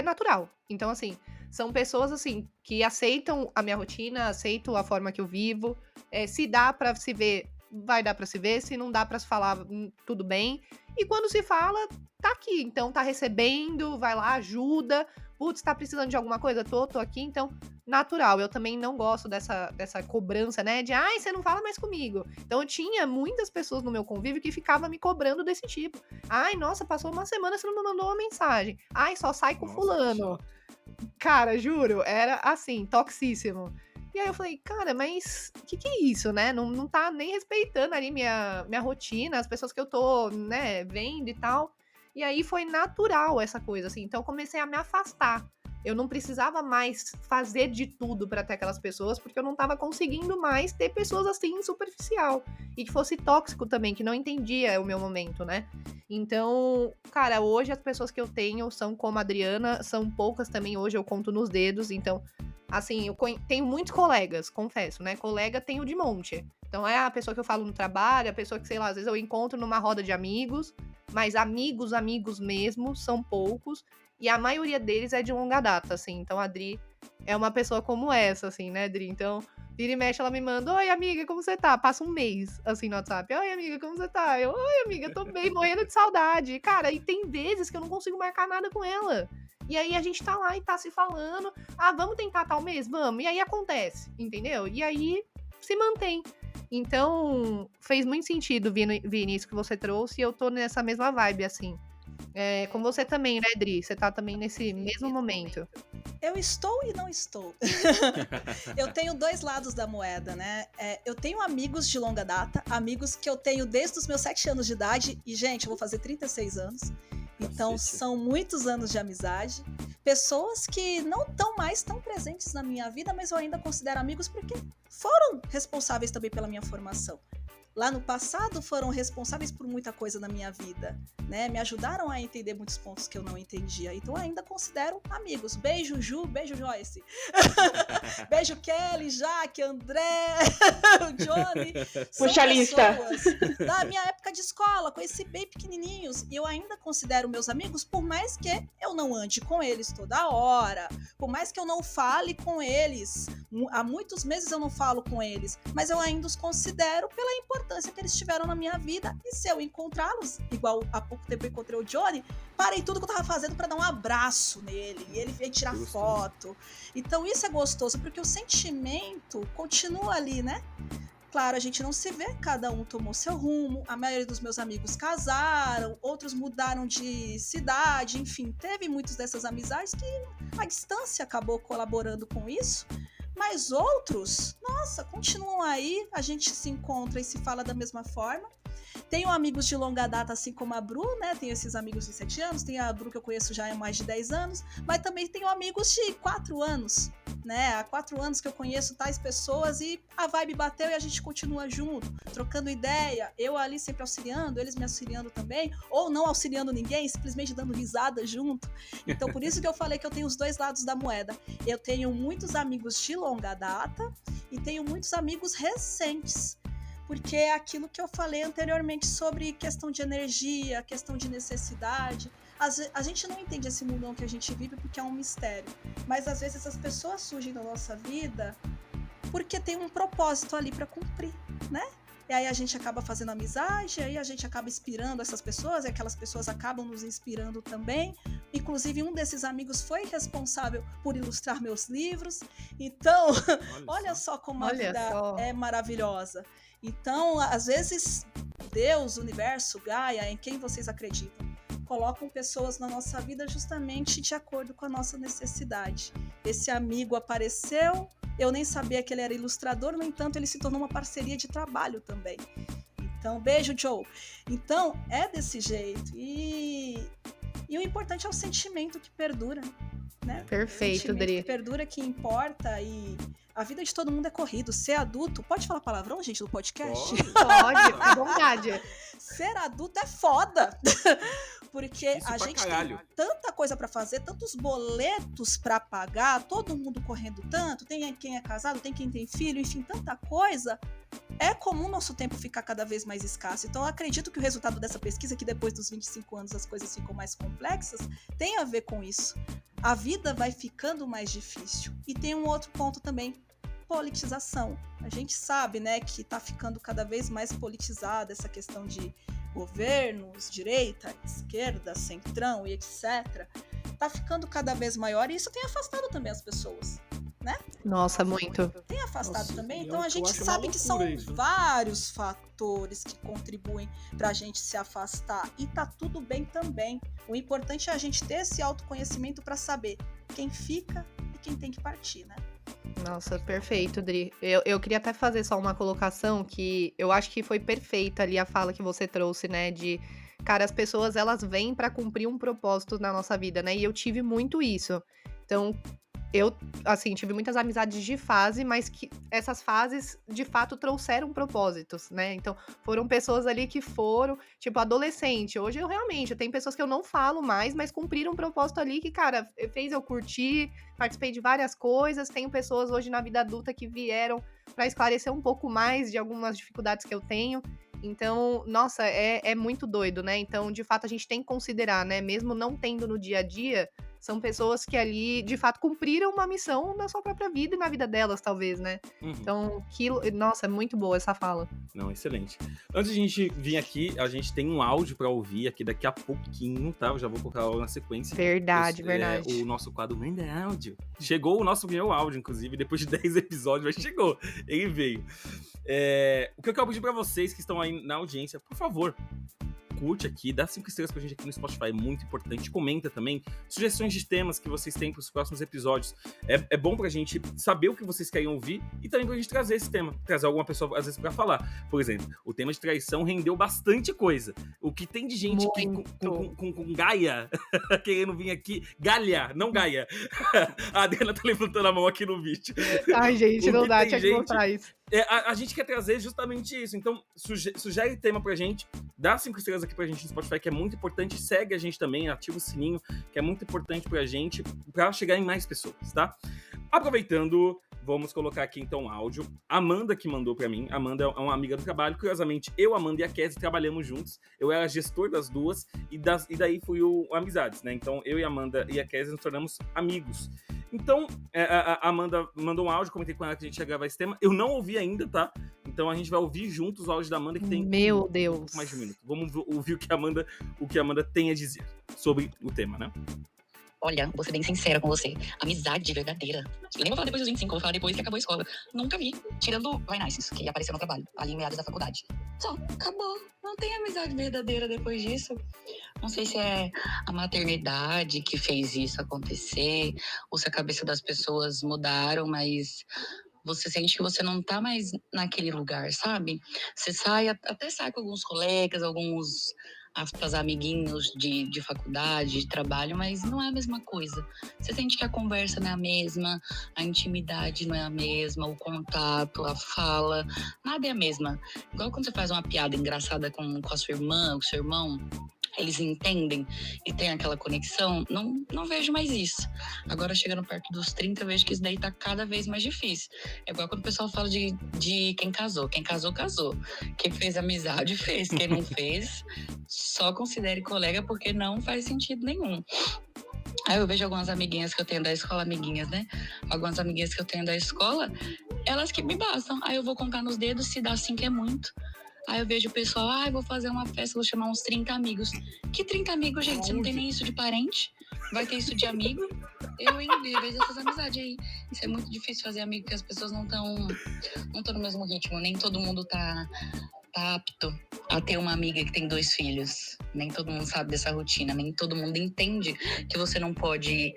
natural. Então, assim, são pessoas, assim, que aceitam a minha rotina, aceitam a forma que eu vivo. Se dá pra se ver, vai dar pra se ver. Se não dá pra se falar, tudo bem. E quando se fala, tá aqui. Então, tá recebendo, vai lá, ajuda. Putz, tá precisando de alguma coisa? Tô aqui, então, natural. Eu também não gosto dessa cobrança, né? De, ai, você não fala mais comigo. Então, eu tinha muitas pessoas no meu convívio que ficavam me cobrando desse tipo. Ai, nossa, passou uma semana, você não me mandou uma mensagem. Ai, só sai com fulano. Cara, juro, era assim, toxíssimo. E aí eu falei, cara, mas o que é isso, né? Não tá nem respeitando ali minha rotina, as pessoas que eu tô, né, vendo e tal. E aí foi natural essa coisa, assim. Então eu comecei a me afastar. Eu não precisava mais fazer de tudo pra ter aquelas pessoas, porque eu não tava conseguindo mais ter pessoas assim, superficial. E que fosse tóxico também, que não entendia o meu momento, né? Então, cara, hoje as pessoas que eu tenho são como a Adriana, são poucas também, hoje eu conto nos dedos. Então, assim, eu tenho muitos colegas, confesso, né? Colega tenho de monte. Então é a pessoa que eu falo no trabalho, a pessoa que, sei lá, às vezes eu encontro numa roda de amigos, mas amigos mesmo, são poucos, e a maioria deles é de longa data, assim. Então a Adri é uma pessoa como essa, assim, né, Adri? Então, vira e mexe, ela me manda: oi, amiga, como você tá? Passa um mês, assim, no WhatsApp. Oi, amiga, como você tá? Eu: oi, amiga, tô bem, morrendo de saudade. Cara, e tem vezes que eu não consigo marcar nada com ela. E aí a gente tá lá e tá se falando: ah, vamos tentar tal mês? Vamos. E aí acontece, entendeu? E aí se mantém. Então, fez muito sentido, Vini, isso que você trouxe, e eu tô nessa mesma vibe, assim. Com você também, né, Dri? Você tá também nesse mesmo momento. Eu estou e não estou. Eu tenho dois lados da moeda, né? Eu tenho amigos de longa data, amigos que eu tenho desde os meus 7 anos de idade, e, gente, eu vou fazer 36 anos. Então, são muitos anos de amizade. Pessoas que não estão mais tão presentes na minha vida, mas eu ainda considero amigos porque foram responsáveis também pela minha formação. lá no passado foram responsáveis por muita coisa na minha vida, né? Me ajudaram a entender muitos pontos que eu não entendia. Então eu ainda considero amigos. Beijo, Ju, beijo, Joyce. Beijo, Kelly, Jaque, André, Johnny. Puxa a lista. Da minha época de escola, conheci bem pequenininhos. E eu ainda considero meus amigos, por mais que eu não ande com eles toda hora, por mais que eu não fale com eles. Há muitos meses eu não falo com eles, mas eu ainda os considero pela importância que eles tiveram na minha vida. E se eu encontrá-los, igual há pouco tempo eu encontrei o Johnny, parei tudo que eu tava fazendo para dar um abraço nele, e ele veio tirar foto. Então isso é gostoso, porque o sentimento continua ali, né? Claro, a gente não se vê, cada um tomou seu rumo, a maioria dos meus amigos casaram, outros mudaram de cidade, enfim, teve muitas dessas amizades que a distância acabou colaborando com isso. Mas outros, nossa, continuam aí, a gente se encontra e se fala da mesma forma. Tenho amigos de longa data, assim como a Bru, né? Tenho esses amigos de 7 anos, tem a Bru que eu conheço já há mais de 10 anos, mas também tenho amigos de 4 anos, né? Há 4 anos que eu conheço tais pessoas e a vibe bateu e a gente continua junto, trocando ideia, eu ali sempre auxiliando, eles me auxiliando também, ou não auxiliando ninguém, simplesmente dando risada junto. Então, por isso que eu falei que eu tenho os dois lados da moeda. Eu tenho muitos amigos de longa data e tenho muitos amigos recentes. Porque é aquilo que eu falei anteriormente sobre questão de energia, questão de necessidade. A gente não entende esse mundão que a gente vive porque é um mistério. Mas às vezes as pessoas surgem na nossa vida porque tem um propósito ali para cumprir, né? E aí a gente acaba fazendo amizade, aí a gente acaba inspirando essas pessoas, e aquelas pessoas acabam nos inspirando também. Inclusive, um desses amigos foi responsável por ilustrar meus livros. Então, olha só como a vida é maravilhosa. Então, às vezes, Deus, o universo, Gaia, em quem vocês acreditam, colocam pessoas na nossa vida justamente de acordo com a nossa necessidade. Esse amigo apareceu, eu nem sabia que ele era ilustrador, no entanto, ele se tornou uma parceria de trabalho também. Então, beijo, Joe. Então, é desse jeito. E o importante é o sentimento que perdura, né? Perfeito, Dri. Que perdura, que importa, e a vida de todo mundo é corrido. Ser adulto... Pode falar palavrão, gente, do podcast? Pode, à vontade. Ser adulto é foda. Porque isso a gente caralho. tem tanta coisa pra fazer, tantos boletos pra pagar, todo mundo correndo tanto, tem quem é casado, tem quem tem filho, enfim, tanta coisa. É comum nosso tempo ficar cada vez mais escasso. Então, eu acredito que o resultado dessa pesquisa, que depois dos 25 anos as coisas ficam mais complexas, tem a ver com isso. A vida vai ficando mais difícil. E tem um outro ponto também, politização. A gente sabe, né, que tá ficando cada vez mais politizada essa questão de governos, direita, esquerda, centrão e etc. Tá ficando cada vez maior e isso tem afastado também as pessoas, né? Nossa, muito. Tem afastado Nossa, também, eu então a gente acho uma sabe que são loucura isso. vários fatores que contribuem pra gente se afastar e tá tudo bem também. O importante é a gente ter esse autoconhecimento pra saber quem fica e quem tem que partir, né? Nossa, perfeito, Dri. Eu queria até fazer só uma colocação que eu acho que foi perfeita ali a fala que você trouxe, né? De, cara, as pessoas, elas vêm pra cumprir um propósito na nossa vida, né? E eu tive muito isso. Então, eu, assim, tive muitas amizades de fase, mas que essas fases, de fato, trouxeram propósitos, né? Então, foram pessoas ali que foram, tipo, adolescente. Hoje, eu tenho pessoas que eu não falo mais, mas cumpriram um propósito ali que, cara, fez eu curtir, participei de várias coisas. Tenho pessoas hoje na vida adulta que vieram pra esclarecer um pouco mais de algumas dificuldades que eu tenho. Então, nossa, é muito doido, né? Então, de fato, a gente tem que considerar, né? Mesmo não tendo no dia a dia, são pessoas que ali, de fato, cumpriram uma missão na sua própria vida e na vida delas, talvez, né? Uhum. Então, nossa, é muito boa essa fala. Não, excelente. Antes de a gente vir aqui, a gente tem um áudio pra ouvir aqui daqui a pouquinho, tá? Eu já vou colocar logo na sequência. Verdade. O nosso quadro Manda Áudio. Chegou o nosso primeiro áudio, inclusive, depois de 10 episódios, mas chegou. Ele veio. O que eu quero pedir pra vocês que estão aí na audiência, por favor, curte aqui, dá 5 estrelas pra gente aqui no Spotify, é muito importante. Comenta também sugestões de temas que vocês têm pros próximos episódios. É bom pra gente saber o que vocês querem ouvir e também pra gente trazer esse tema, trazer alguma pessoa, às vezes, pra falar. Por exemplo, o tema de traição rendeu bastante coisa. O que tem de gente que com Gaia querendo vir aqui, Galha, não Gaia. A Adriana tá levantando a mão aqui no vídeo. Ai, gente, não dá, tinha que mostrar isso. A gente quer trazer justamente isso. Então, sugere tema pra gente. Dá 5 estrelas aqui pra gente no Spotify, que é muito importante. Segue a gente também, ativa o sininho, que é muito importante pra gente, pra chegar em mais pessoas, tá? Aproveitando, vamos colocar aqui então um áudio. Amanda que mandou pra mim. Amanda é uma amiga do trabalho. Curiosamente, eu, Amanda e a Kézia trabalhamos juntos. Eu era gestor das duas e daí fui o Amizades, né? Então, eu e a Amanda e a Kézia nos tornamos amigos. Então, a Amanda mandou um áudio, comentei com ela que a gente ia gravar esse tema. Eu não ouvi ainda, tá? Então a gente vai ouvir juntos o áudio da Amanda, que tem Meu Deus. mais de um minuto. Vamos ouvir o que a Amanda tem a dizer sobre o tema, né? Olha, vou ser bem sincera com você. Amizade verdadeira. Eu nem vou falar depois dos 25, vou falar depois que acabou a escola. Nunca vi. Tirando o Vainices, que apareceu no trabalho, ali em meados da faculdade. Só, acabou. Não tem amizade verdadeira depois disso. Não sei se é a maternidade que fez isso acontecer, ou se a cabeça das pessoas mudaram, mas você sente que você não tá mais naquele lugar, sabe? Você até sai com alguns colegas, alguns, aspas, amiguinhos de faculdade, de trabalho, mas não é a mesma coisa. Você sente que a conversa não é a mesma, a intimidade não é a mesma, o contato, a fala, nada é a mesma. Igual quando você faz uma piada engraçada com a sua irmã, o seu irmão, eles entendem e tem aquela conexão, não vejo mais isso. Agora, chegando perto dos 30, eu vejo que isso daí tá cada vez mais difícil. É igual quando o pessoal fala de quem casou. Quem casou, casou. Quem fez amizade, fez. Quem não fez, só considere colega, porque não faz sentido nenhum. Aí eu vejo algumas amiguinhas que eu tenho da escola, né? Algumas amiguinhas que eu tenho da escola, elas que me bastam. Aí eu vou contar nos dedos, se dá 5 é muito. Aí eu vejo o pessoal, eu vou fazer uma festa, vou chamar uns 30 amigos. Que 30 amigos, gente? Você não tem nem isso de parente? Vai ter isso de amigo? Eu vejo essas amizades aí. Isso é muito difícil fazer amigo, porque as pessoas não estão no mesmo ritmo. Nem todo mundo tá apto a ter uma amiga que tem 2 filhos. Nem todo mundo sabe dessa rotina. Nem todo mundo entende que você não pode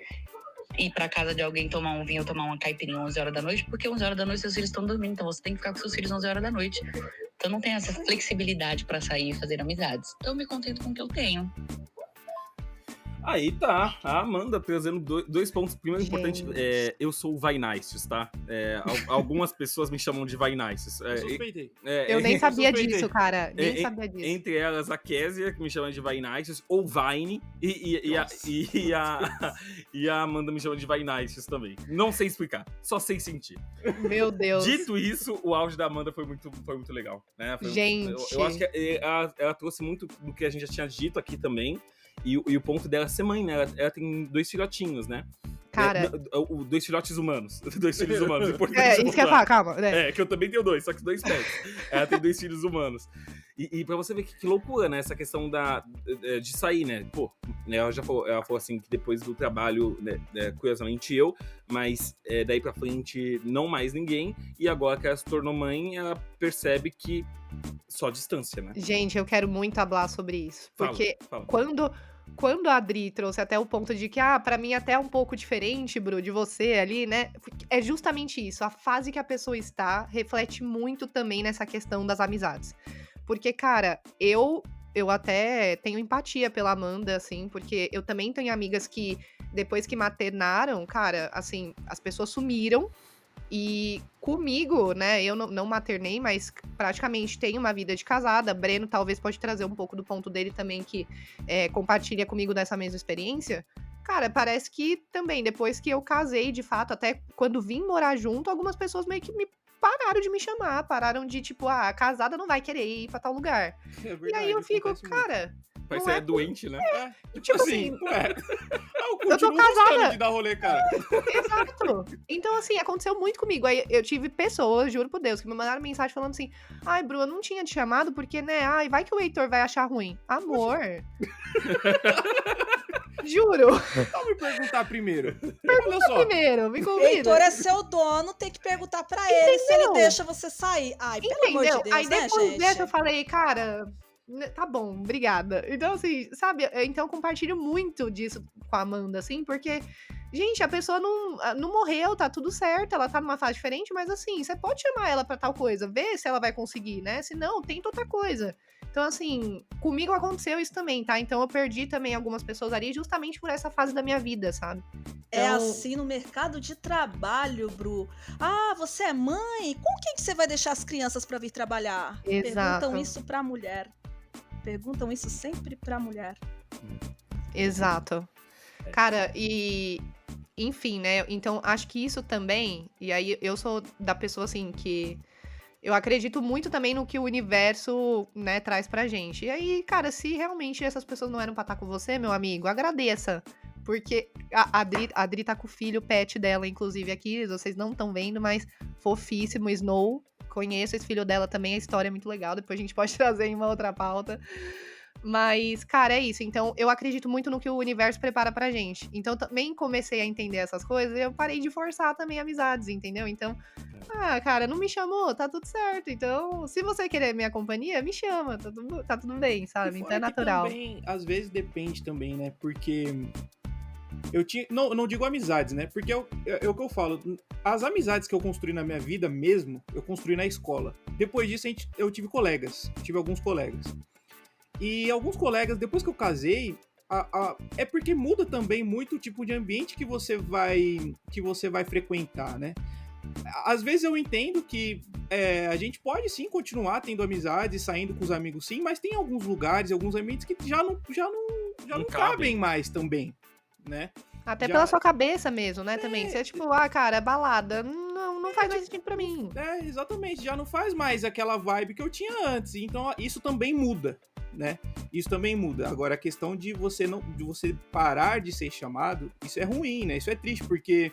ir pra casa de alguém tomar um vinho ou tomar uma caipirinha 11 horas da noite, porque 11 horas da noite seus filhos estão dormindo, então você tem que ficar com seus filhos 11 horas da noite. Então não tem essa flexibilidade pra sair e fazer amizades. Então eu me contento com o que eu tenho. Aí tá, a Amanda trazendo 2 pontos. Primeiro, importante, eu sou o Vainices, tá? Algumas pessoas me chamam de Vainices. Suspeitei. Eu nem sabia disso, cara. Nem sabia disso. Entre elas, a Kézia, que me chama de Vainices, ou Vine, e a Amanda me chama de Vainices também. Não sei explicar, só sei sentir. Meu Deus. Dito isso, o áudio da Amanda foi muito legal, né? Gente. Eu acho que ela trouxe muito do que a gente já tinha dito aqui também. E o ponto dela é ser mãe, né? Ela tem 2 filhotinhos, né? Cara... 2 filhotes humanos. 2 filhos humanos. Importante isso que eu ia falar, calma. Que eu também tenho 2, só que 2 pets. Ela tem 2 filhos humanos. E pra você ver que loucura, né? Essa questão de sair, né? Pô, ela falou assim, que depois do trabalho, né, curiosamente mas daí pra frente não mais ninguém. E agora que ela se tornou mãe, ela percebe que só distância, né? Gente, eu quero muito falar sobre isso. Porque fala. Quando a Adri trouxe até o ponto de que, pra mim até é um pouco diferente, Bru, de você ali, né? É justamente isso. A fase que a pessoa está reflete muito também nessa questão das amizades. Porque, cara, eu até tenho empatia pela Amanda, assim, porque eu também tenho amigas que, depois que maternaram, cara, assim, as pessoas sumiram. E comigo, né, eu não maternei, mas praticamente tenho uma vida de casada. Breno talvez pode trazer um pouco do ponto dele também, que compartilha comigo dessa mesma experiência. Cara, parece que também, depois que eu casei, de fato, até quando vim morar junto, algumas pessoas meio que me pararam de me chamar, pararam de, tipo, a casada não vai querer ir pra tal lugar. Verdade, e aí eu fico, cara... Parece que é doente, né? Tipo assim, eu tô casada. De dar rolê, cara. Exato. Então, assim, aconteceu muito comigo. Aí eu tive pessoas, juro por Deus, que me mandaram mensagem falando assim: ai, Bru, eu não tinha te chamado porque, né? Ai, vai que o Heitor vai achar ruim. Amor. Juro. Então me perguntar primeiro. Olha só. Primeiro, me convida. Heitor é seu dono, tem que perguntar pra ele se ele deixa você sair. Ai, pelo amor de Deus, aí depois né, gente? dessa eu falei, cara... Tá bom, obrigada. Então, assim, sabe? Então, eu compartilho muito disso com a Amanda, assim, porque, gente, a pessoa não morreu, tá tudo certo, ela tá numa fase diferente, mas, assim, você pode chamar ela pra tal coisa, ver se ela vai conseguir, né? Se não, tenta outra coisa. Então, assim, comigo aconteceu isso também, tá? Então eu perdi também algumas pessoas ali justamente por essa fase da minha vida, sabe? É Então, assim no mercado de trabalho, Bru. Ah, você é mãe? Com quem que você vai deixar as crianças pra vir trabalhar? Exato. Perguntam isso pra mulher. Perguntam isso sempre pra mulher. exato. Cara, enfim, né? Então, acho que isso também. E aí, eu sou da pessoa, assim, que. Eu acredito muito também no que o universo, né, traz pra gente. E aí, cara, se realmente essas pessoas não eram pra estar com você, meu amigo, agradeça. Porque a Adri tá com o filho, o pet dela, inclusive, aqui. Vocês não estão vendo, mas fofíssimo, Snow. Conheço esse filho dela também, a história é muito legal. Depois a gente pode trazer em uma outra pauta. Mas, cara, é isso. Então, eu acredito muito no que o universo prepara pra gente. Então, também comecei a entender essas coisas e eu parei de forçar também amizades, entendeu? Então, cara, não me chamou, tá tudo certo. Então, se você querer minha companhia, me chama, tá tudo bem, E sabe? Então fora é que natural. Também, às vezes depende também, né? Porque eu tinha. Não digo amizades, né? Porque é o que eu falo. As amizades que eu construí na minha vida mesmo, eu construí na escola. Depois disso, eu tive colegas. Tive alguns colegas. E alguns colegas, depois que eu casei, é porque muda também muito o tipo de ambiente que você vai frequentar, né? Às vezes eu entendo que a gente pode sim continuar tendo amizades, saindo com os amigos sim, mas tem alguns lugares, alguns ambientes que já não cabem mais também, né? Até pela sua cabeça mesmo, né, também. Você é tipo, cara, balada, não faz mais sentido pra mim. Exatamente, já não faz mais aquela vibe que eu tinha antes, então isso também muda, né? Isso também muda. Agora, a questão de você parar de ser chamado, isso é ruim, né? Isso é triste, porque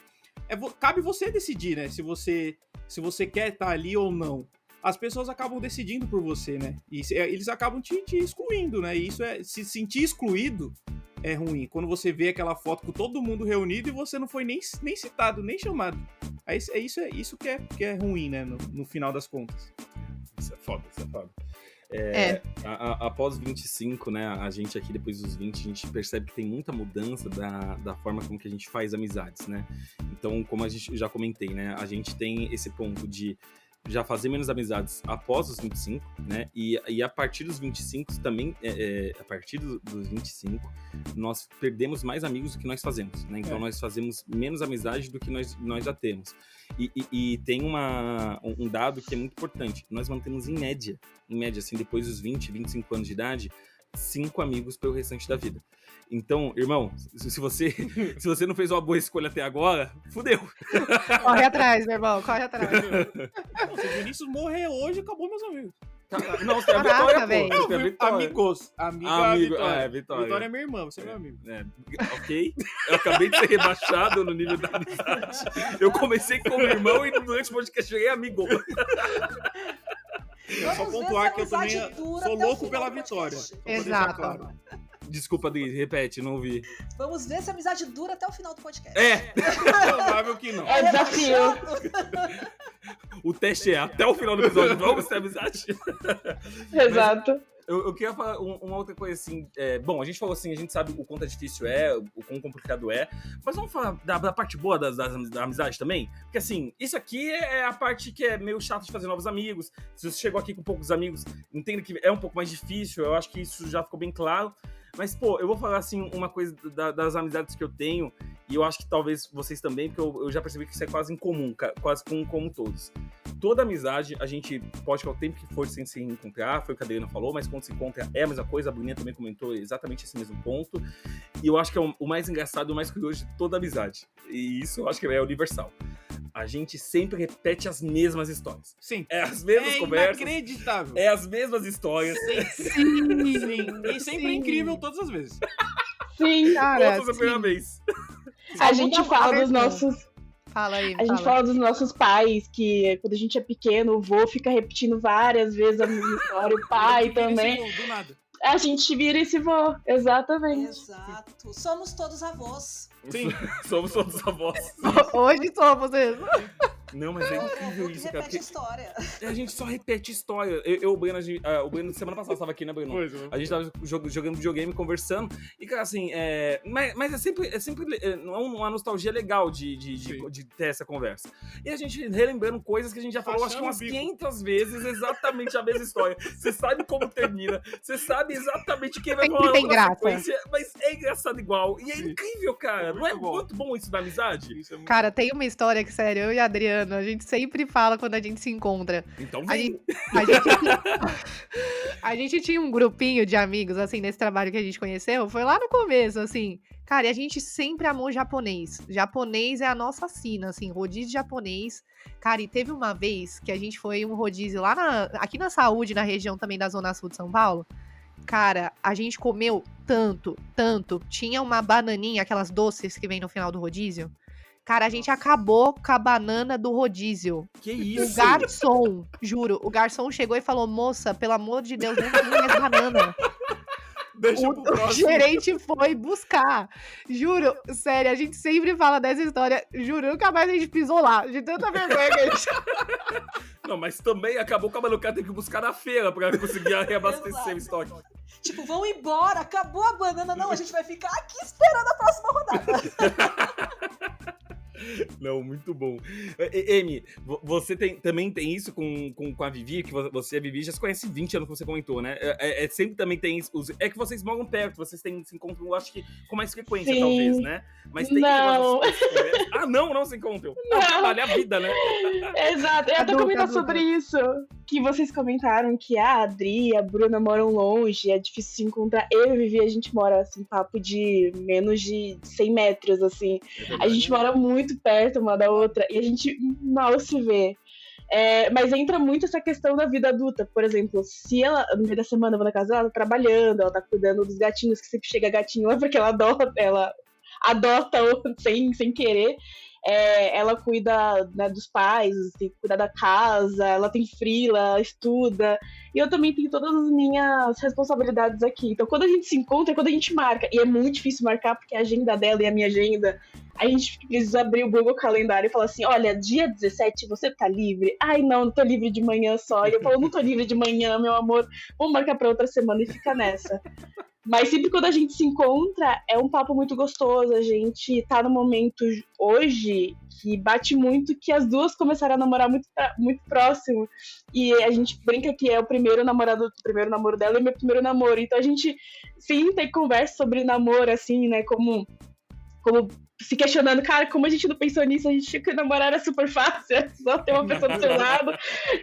cabe você decidir, né? Se você quer estar ali ou não. As pessoas acabam decidindo por você, né? E eles acabam te excluindo, né? E isso se sentir excluído é ruim. Quando você vê aquela foto com todo mundo reunido e você não foi nem citado, nem chamado. Isso que é ruim, né? No final das contas. Isso é foda. Após 25, né, a gente aqui, depois dos 20, a gente percebe que tem muita mudança da forma como que a gente faz amizades, né? Então, como a gente já comentei, né, a gente tem esse ponto de já fazer menos amizades após os 25, né? E a partir dos 25 também, a partir dos 25, nós perdemos mais amigos do que nós fazemos, né? Então nós fazemos menos amizade do que nós já temos. E tem um dado que é muito importante. Nós mantemos em média, assim, depois dos 20, 25 anos de idade, 5 amigos pelo restante da vida. Então, irmão, se você não fez uma boa escolha até agora, fudeu. Corre atrás, meu irmão, corre atrás. Se o Vinícius morrer hoje, acabou, meus amigos. Não, você é a Vitória, velho. pô. Você é a Vitória. Amigos. Amigo é a Vitória. Vitória. Vitória é minha irmã, você é meu amigo. Ok. Eu acabei de ser rebaixado no nível da amizade. Eu comecei como irmão e durante o podcast cheguei amigo. Só pontuar que eu também sou louco pela vitória. Exato. Claro. Desculpa, Adri, repete, não ouvi. Vamos ver se a amizade dura até o final do podcast. Provável que não. É desafio. O teste é até o final do episódio. Vamos ter amizade? Exato. Eu queria falar uma outra coisa assim. Bom, a gente falou assim, a gente sabe o quanto é difícil o quão complicado é. Mas vamos falar da parte boa da amizade também? Porque assim, isso aqui é a parte que é meio chato de fazer novos amigos. Se você chegou aqui com poucos amigos, entenda que é um pouco mais difícil. Eu acho que isso já ficou bem claro. Mas, pô, eu vou falar, assim, uma coisa das amizades que eu tenho, e eu acho que talvez vocês também, porque eu já percebi que isso é quase incomum, quase como todos. Toda amizade, a gente pode ficar o tempo que for sem se encontrar, foi o que a Adriana falou, mas quando se encontra é a mesma coisa, a Bruninha também comentou exatamente esse mesmo ponto, e eu acho que é o mais engraçado e o mais curioso de toda amizade, e isso eu acho que é universal. A gente sempre repete as mesmas histórias. Sim. É as mesmas conversas. Inacreditável. É as mesmas histórias. Sim. E sempre é incrível todas as vezes. Sim, Cara, Todas a primeira vez. a gente fala dos nossos... Fala aí, A gente fala dos nossos pais, que quando a gente é pequeno, o vô fica repetindo várias vezes a mesma história, o pai também. Do nada. A gente vira esse vô, exatamente. Exato. Somos todos avós. Sim. Somos todos avós. Hoje somos mesmo. Não, mas é incrível Que isso, cara. repete a Porque história. a gente só repete história. O Breno, semana passada estava aqui, né, Breno? A gente tava jogando videogame, conversando. E, cara, assim, mas é sempre uma nostalgia legal de ter essa conversa. E a gente relembrando coisas que a gente já falou, acho que umas 500 vezes, exatamente a mesma história. Você sabe como termina, você sabe exatamente quem vai Sempre falar tem outra graça. sequência, mas é engraçado igual. E é Sim. incrível, cara. Não é Muito bom. muito bom isso da amizade? Isso é muito Cara, tem uma história que, sério, eu e a Adriano, a gente sempre fala quando a gente se encontra. Então A vem. gente, a gente tinha um grupinho de amigos, assim, nesse trabalho que a gente conheceu. Foi lá no começo, assim. Cara, e a gente sempre amou japonês. Japonês é a nossa sina, assim, rodízio japonês. Cara, e teve uma vez que a gente foi um rodízio lá aqui na Saúde, na região também da Zona Sul de São Paulo. Cara, a gente comeu tanto. Tinha uma bananinha, aquelas doces que vem no final do rodízio. Cara, a gente acabou com a banana do rodízio. Que O isso? garçom, juro, o garçom chegou e falou: moça, pelo amor de Deus, não tem mais banana. Deixa pro O próximo. gerente foi buscar. Juro, sério, a gente sempre fala dessa história. Juro, nunca mais a gente pisou lá. De tanta vergonha que a gente. Não, mas também acabou com a maluca, tem que buscar na feira pra conseguir reabastecer o estoque. Tipo, vão embora, acabou a banana. Não, a gente vai ficar aqui esperando a próxima rodada. Não, muito bom. Amy, você também tem isso com a Vivi, que você e a Vivi já se conhece 20 anos, como você comentou, né? Sempre também tem isso. É que vocês moram perto, vocês se encontram, eu acho que com mais frequência, Sim. talvez, né? Mas tem Não. não se encontram. Não, trabalha a vida, né? Exato, eu até Adulta, comentar adulta. sobre isso. Que vocês comentaram que a Adri e a Bruna moram longe, é difícil se encontrar. Eu e a Vivi, a gente mora, assim, papo de menos de 100 metros, assim. A gente mora muito perto uma da outra e a gente mal se vê. Mas entra muito essa questão da vida adulta. Por exemplo, se ela, no meio da semana, eu vou na casa dela, ela tá trabalhando, ela tá cuidando dos gatinhos, que sempre chega gatinho lá porque ela adota sem querer. Ela cuida, né, dos pais, tem que cuidar da casa, ela tem freela, estuda. E eu também tenho todas as minhas responsabilidades aqui. Então, quando a gente se encontra, é quando a gente marca. E é muito difícil marcar, porque a agenda dela e a minha agenda, a gente precisa abrir o Google Calendário e falar assim: olha, dia 17 você tá livre? Ai, não tô livre de manhã só. E eu falo: não tô livre de manhã, meu amor. Vamos marcar pra outra semana e fica nessa. Mas sempre quando a gente se encontra, é um papo muito gostoso. A gente tá no momento hoje que bate muito que as duas começaram a namorar muito, muito próximo. E a gente brinca que é o primeiro namoro dela e meu primeiro namoro. Então a gente sim tem conversa sobre namoro, assim, né? Como se questionando, cara, como a gente não pensou nisso? A gente achou que namorar era super fácil, é só ter uma pessoa do seu lado.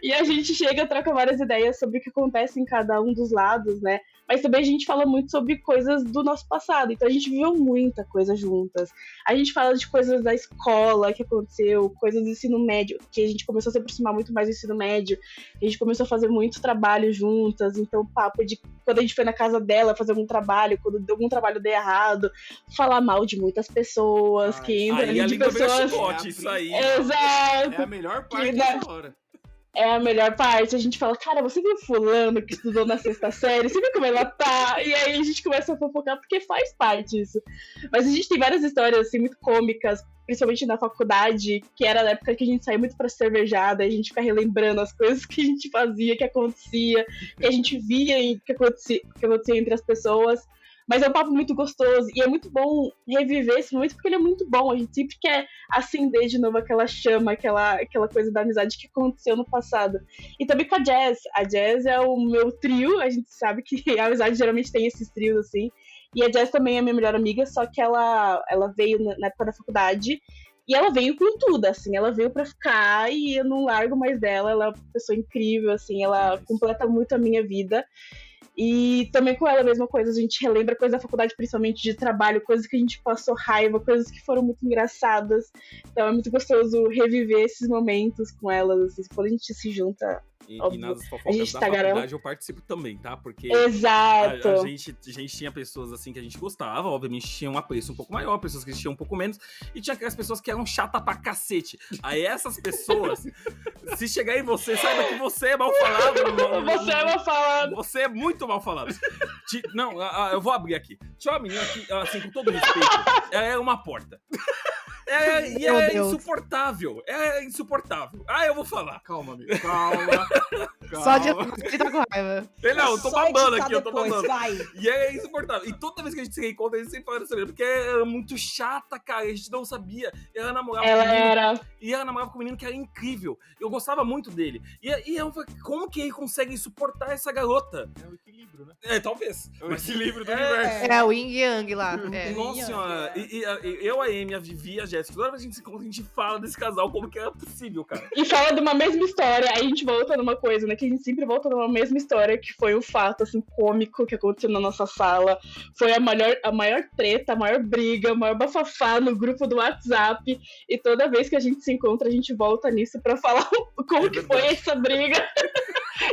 E a gente chega a trocar várias ideias sobre o que acontece em cada um dos lados, né? Mas também a gente fala muito sobre coisas do nosso passado. Então a gente viveu muita coisa juntas. A gente fala de coisas da escola que aconteceu, coisas do ensino médio, que a gente começou a se aproximar muito mais do ensino médio. A gente começou a fazer muito trabalho juntas. Então, papo de quando a gente foi na casa dela fazer algum trabalho, quando algum trabalho deu errado, falar mal de muitas pessoas, que entram Aí ali a de língua vira pessoas. chicote, isso aí. Exato. É a melhor parte Que dessa hora. É a melhor parte. A gente fala, cara, você viu fulano que estudou na 6ª série? Você viu como ela tá? E aí a gente começa a fofocar porque faz parte isso. Mas a gente tem várias histórias, assim, muito cômicas, principalmente na faculdade, que era na época que a gente saía muito pra cervejada, e a gente fica relembrando as coisas que a gente fazia, que acontecia, que a gente via e que acontecia entre as pessoas. Mas é um papo muito gostoso e é muito bom reviver esse momento porque ele é muito bom. A gente sempre quer acender de novo aquela chama, aquela coisa da amizade que aconteceu no passado. E também com a Jazz. A Jazz é o meu trio. A gente sabe que a amizade geralmente tem esses trios assim. E a Jazz também é minha melhor amiga, só que ela veio na época da faculdade. E ela veio com tudo, assim, ela veio pra ficar e eu não largo mais dela. Ela é uma pessoa incrível, assim, ela completa muito a minha vida. E também com ela a mesma coisa, a gente relembra coisas da faculdade, principalmente de trabalho, coisas que a gente passou raiva, coisas que foram muito engraçadas. Então é muito gostoso reviver esses momentos com elas, assim, quando a gente se junta. E nas fofocas da faculdade eu participo também, tá? Porque Exato. a gente tinha pessoas assim que a gente gostava, obviamente tinha um apreço um pouco maior, pessoas que tinham um pouco menos, e tinha aquelas pessoas que eram chatas pra cacete. Aí essas pessoas, se chegar em você, saiba que você é mal falado. Você é mal falado. Você é muito mal falado. Não, eu vou abrir aqui. Tinha uma menina que, assim, com todo respeito, ela era uma porta. E Meu é Deus. insuportável. É insuportável. Eu vou falar. Calma, amigo. Calma. Só de calma. ele tá com raiva. Não, eu tô Só babando editar aqui, eu tô depois, babando. vai. E é insuportável. E toda vez que a gente se reencontra, a gente sempre fala dessa menina, porque ela é muito chata, cara. A gente não sabia. Ela namorava com Ela um menino, era. e ela namorava com um menino que era incrível. Eu gostava muito dele. E eu falei, como que ele consegue suportar essa garota? É o equilíbrio, né? Talvez. É o equilíbrio do É. universo. É, o Yin Yang lá. É. Nossa senhora, e eu, a Amy, a Vivi e a Jéssica, toda vez que a gente se encontra, a gente fala desse casal, como que era possível, cara. E fala de uma mesma história, aí a gente volta numa coisa, né? Que a gente sempre volta numa mesma história, que foi o fato, assim, cômico que aconteceu na nossa sala. Foi a maior treta, a maior briga, o maior bafafá no grupo do WhatsApp. E toda vez que a gente se encontra, a gente volta nisso pra falar como que foi essa briga.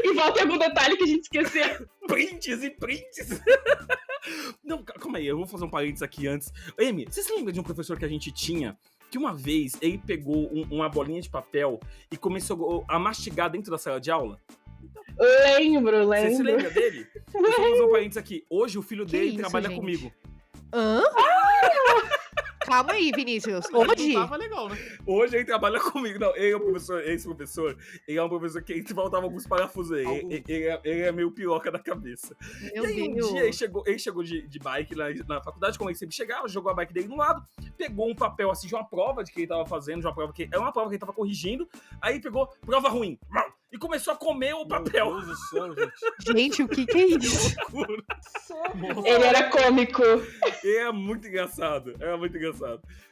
E volta em algum detalhe que a gente esqueceu. Prints e prints. Não, calma aí, eu vou fazer um parênteses aqui antes. Amy, você se lembra de um professor que a gente tinha, que uma vez ele pegou uma bolinha de papel e começou a mastigar dentro da sala de aula? Lembro. Você se lembra dele? Eu vou fazer um parênteses aqui. Hoje o filho dele isso, trabalha gente? comigo. Hã? Calma aí, Vinícius. Não Hoje? tava legal, né? Hoje ele trabalha comigo. Não, ele é um professor, esse professor, ele é um professor que faltava alguns parafusos aí. Ele é meio piroca da cabeça. Meu e aí, um Deus. dia ele chegou de bike na faculdade, como ele sempre chegava, jogou a bike dele no lado, pegou um papel assim de uma prova de que ele tava fazendo, era uma prova que ele tava corrigindo, aí pegou prova ruim e começou a comer o papel. Meu Deus do céu, gente. Gente, o que é isso? Ele era cômico. É muito engraçado, é muito engraçado.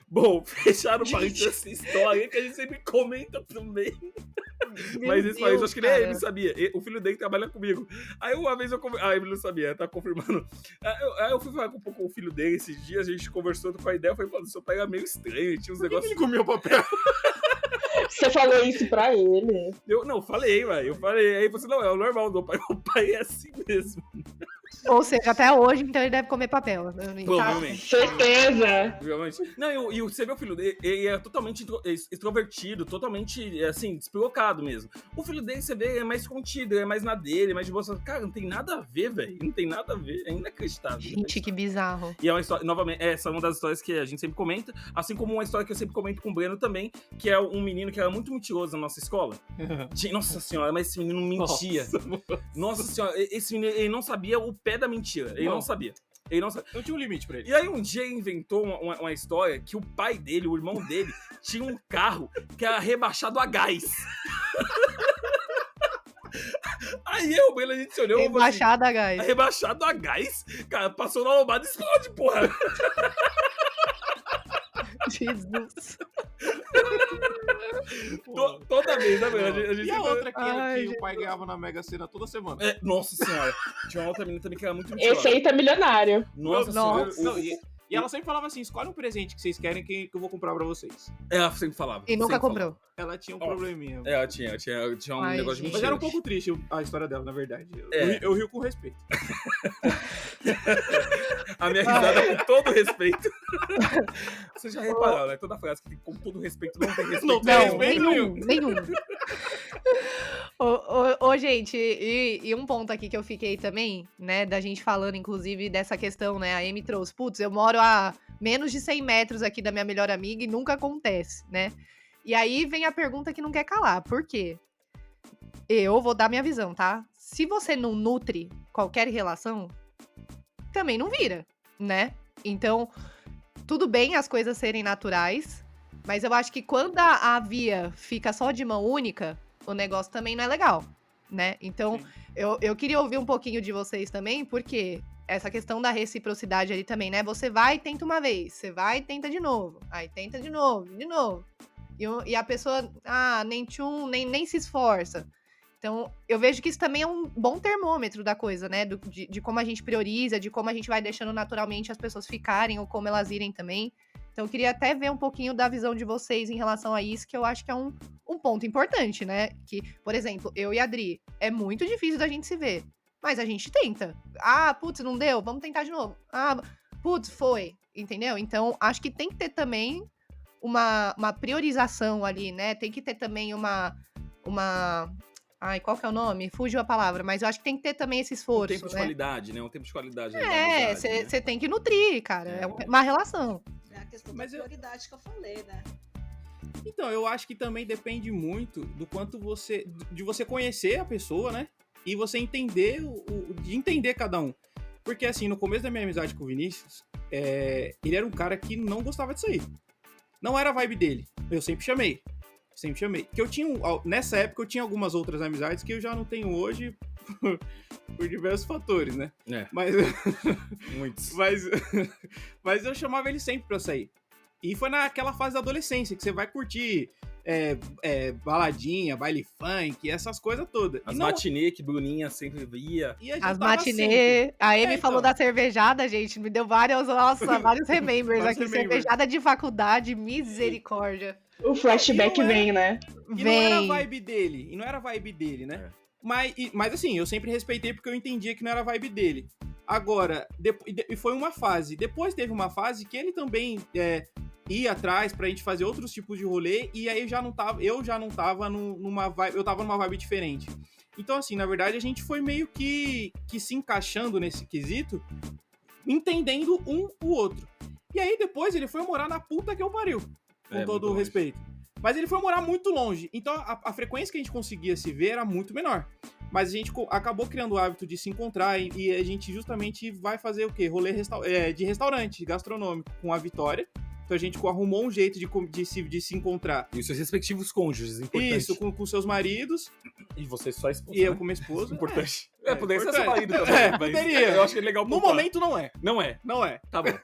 Bom, fecharam o parênteses dessa história que a gente sempre comenta também. Mas esse parênteses, acho que nem a Emily sabia. O filho dele trabalha comigo. Aí uma vez a Emily não sabia, tá confirmando. Aí eu fui falar um pouco com o filho dele esses dias, a gente conversou com a ideia, eu falei, mano, seu pai era meio estranho, tinha uns negócios. Ele comeu papel. Você falou isso pra ele. Eu falei, velho. Eu falei. Aí você, não, é o normal do pai. O pai é assim mesmo. Ou seja, até hoje, então ele deve comer papel. Provavelmente. Certeza. Não, e você vê o filho dele, ele é totalmente extrovertido, totalmente, assim, despirocado mesmo. O filho dele, você vê, ele é mais contido, ele é mais na dele, mais de boa. Cara, não tem nada a ver, velho. Não tem nada a ver. É inacreditável. Gente, que bizarro. E é uma história, novamente, essa é uma das histórias que a gente sempre comenta, assim como uma história que eu sempre comento com o Breno também, que é um menino que era muito mentiroso na nossa escola. Nossa senhora, mas esse menino mentia. Nossa senhora, esse menino, ele não sabia o pé da mentira. Ele não sabia. Ele não sabia. Eu tinha um limite pra ele. E aí um dia ele inventou uma história que o pai dele, o irmão dele, tinha um carro que era rebaixado a gás. Aí o Breno, a gente se olhou. Rebaixado a gás. Rebaixado a gás? Cara, passou na lombada e explode, porra. Jesus. Toda vez, né, velho? A gente E a sempre- outra Ai, que gente. o pai ganhava na Mega Sena toda semana. Nossa senhora. Tinha uma outra menina também que era muito mentirosa. Esse aí tá milionário. Nossa Nossa. senhora. Não, e ela sempre falava assim, escolhe um presente que vocês querem que eu vou comprar pra vocês. Ela sempre falava. E nunca sempre comprou. Ela tinha um Ó, probleminha. Ela tinha um Ai, negócio de gente. Mas mentira. era um pouco triste a história dela, na verdade. É. Eu rio com respeito. A minha risada é com todo respeito. Vocês já repararam, né? Toda frase que tem com todo respeito não tem respeito. Não tem Não, respeito nenhum. Ô, gente, e um ponto aqui que eu fiquei também, né, da gente falando, inclusive, dessa questão, né, a Amy trouxe, putz, eu moro a menos de 100 metros aqui da minha melhor amiga e nunca acontece, né? E aí vem a pergunta que não quer calar, por quê? Eu vou dar minha visão, tá? Se você não nutre qualquer relação, também não vira, né? Então, tudo bem as coisas serem naturais, mas eu acho que quando a via fica só de mão única, o negócio também não é legal, né? Então, eu queria ouvir um pouquinho de vocês também, porque essa questão da reciprocidade ali também, né? Você vai e tenta uma vez, você vai e tenta de novo, aí tenta de novo. E a pessoa, nem se esforça. Então, eu vejo que isso também é um bom termômetro da coisa, né? De como a gente prioriza, de como a gente vai deixando naturalmente as pessoas ficarem ou como elas irem também. Então, eu queria até ver um pouquinho da visão de vocês em relação a isso, que eu acho que é um ponto importante, né? Que, por exemplo, eu e a Adri, é muito difícil da gente se ver, mas a gente tenta. Ah, putz, não deu, vamos tentar de novo. Ah, putz, foi, entendeu? Então, acho que tem que ter também uma priorização ali, né? Tem que ter também uma... Ai, qual que é o nome? Fugiu a palavra, mas eu acho que tem que ter também esse Um esforço, tempo de né? qualidade, né? Um tempo de qualidade. Você tem que nutrir, cara. É uma relação. questão Mas da prioridade que eu falei, né? Então, eu acho que também depende muito do quanto de você conhecer a pessoa, né? E você entender de entender cada um. Porque, assim, no começo da minha amizade com o Vinícius, ele era um cara que não gostava de sair. Não era a vibe dele. Eu sempre chamei. Sempre chamei. Que nessa época eu tinha algumas outras amizades que eu já não tenho hoje por diversos fatores, né? Mas, Muitos. mas eu chamava ele sempre pra sair. E foi naquela fase da adolescência que você vai curtir baladinha, baile funk, essas coisas todas. As matinê que Bruninha sempre via. E a gente As tava matinê. sempre. A Amy falou então. da cervejada, gente. Me deu vários remembers Vários aqui. remembers. Cervejada de faculdade, misericórdia. O flashback E não é- vem, né? E não era a Vem. vibe dele, né? Mas assim, eu sempre respeitei porque eu entendia que não era a vibe dele. Agora, e foi uma fase. Depois teve uma fase que ele também ia atrás pra gente fazer outros tipos de rolê, e aí eu já não tava numa vibe, eu tava numa vibe diferente. Então, assim, na verdade, a gente foi meio que se encaixando nesse quesito, entendendo um o outro. E aí, depois, ele foi morar na puta que eu pariu, com todo o respeito. Mas ele foi morar muito longe, então a frequência que a gente conseguia se ver era muito menor. Mas a gente acabou criando o hábito de se encontrar e a gente justamente vai fazer o quê? Rolê de restaurante gastronômico com a Vitória. Então a gente arrumou um jeito de se encontrar. E os seus respectivos cônjuges, importante. Isso, com seus maridos. E você só a esposa, E eu né? com minha esposa. Importante. É, Poderia ser importante. seu marido também. É, mas poderia. Eu acho que é legal No pontuar. momento não é. Não é. Não é. Tá bom.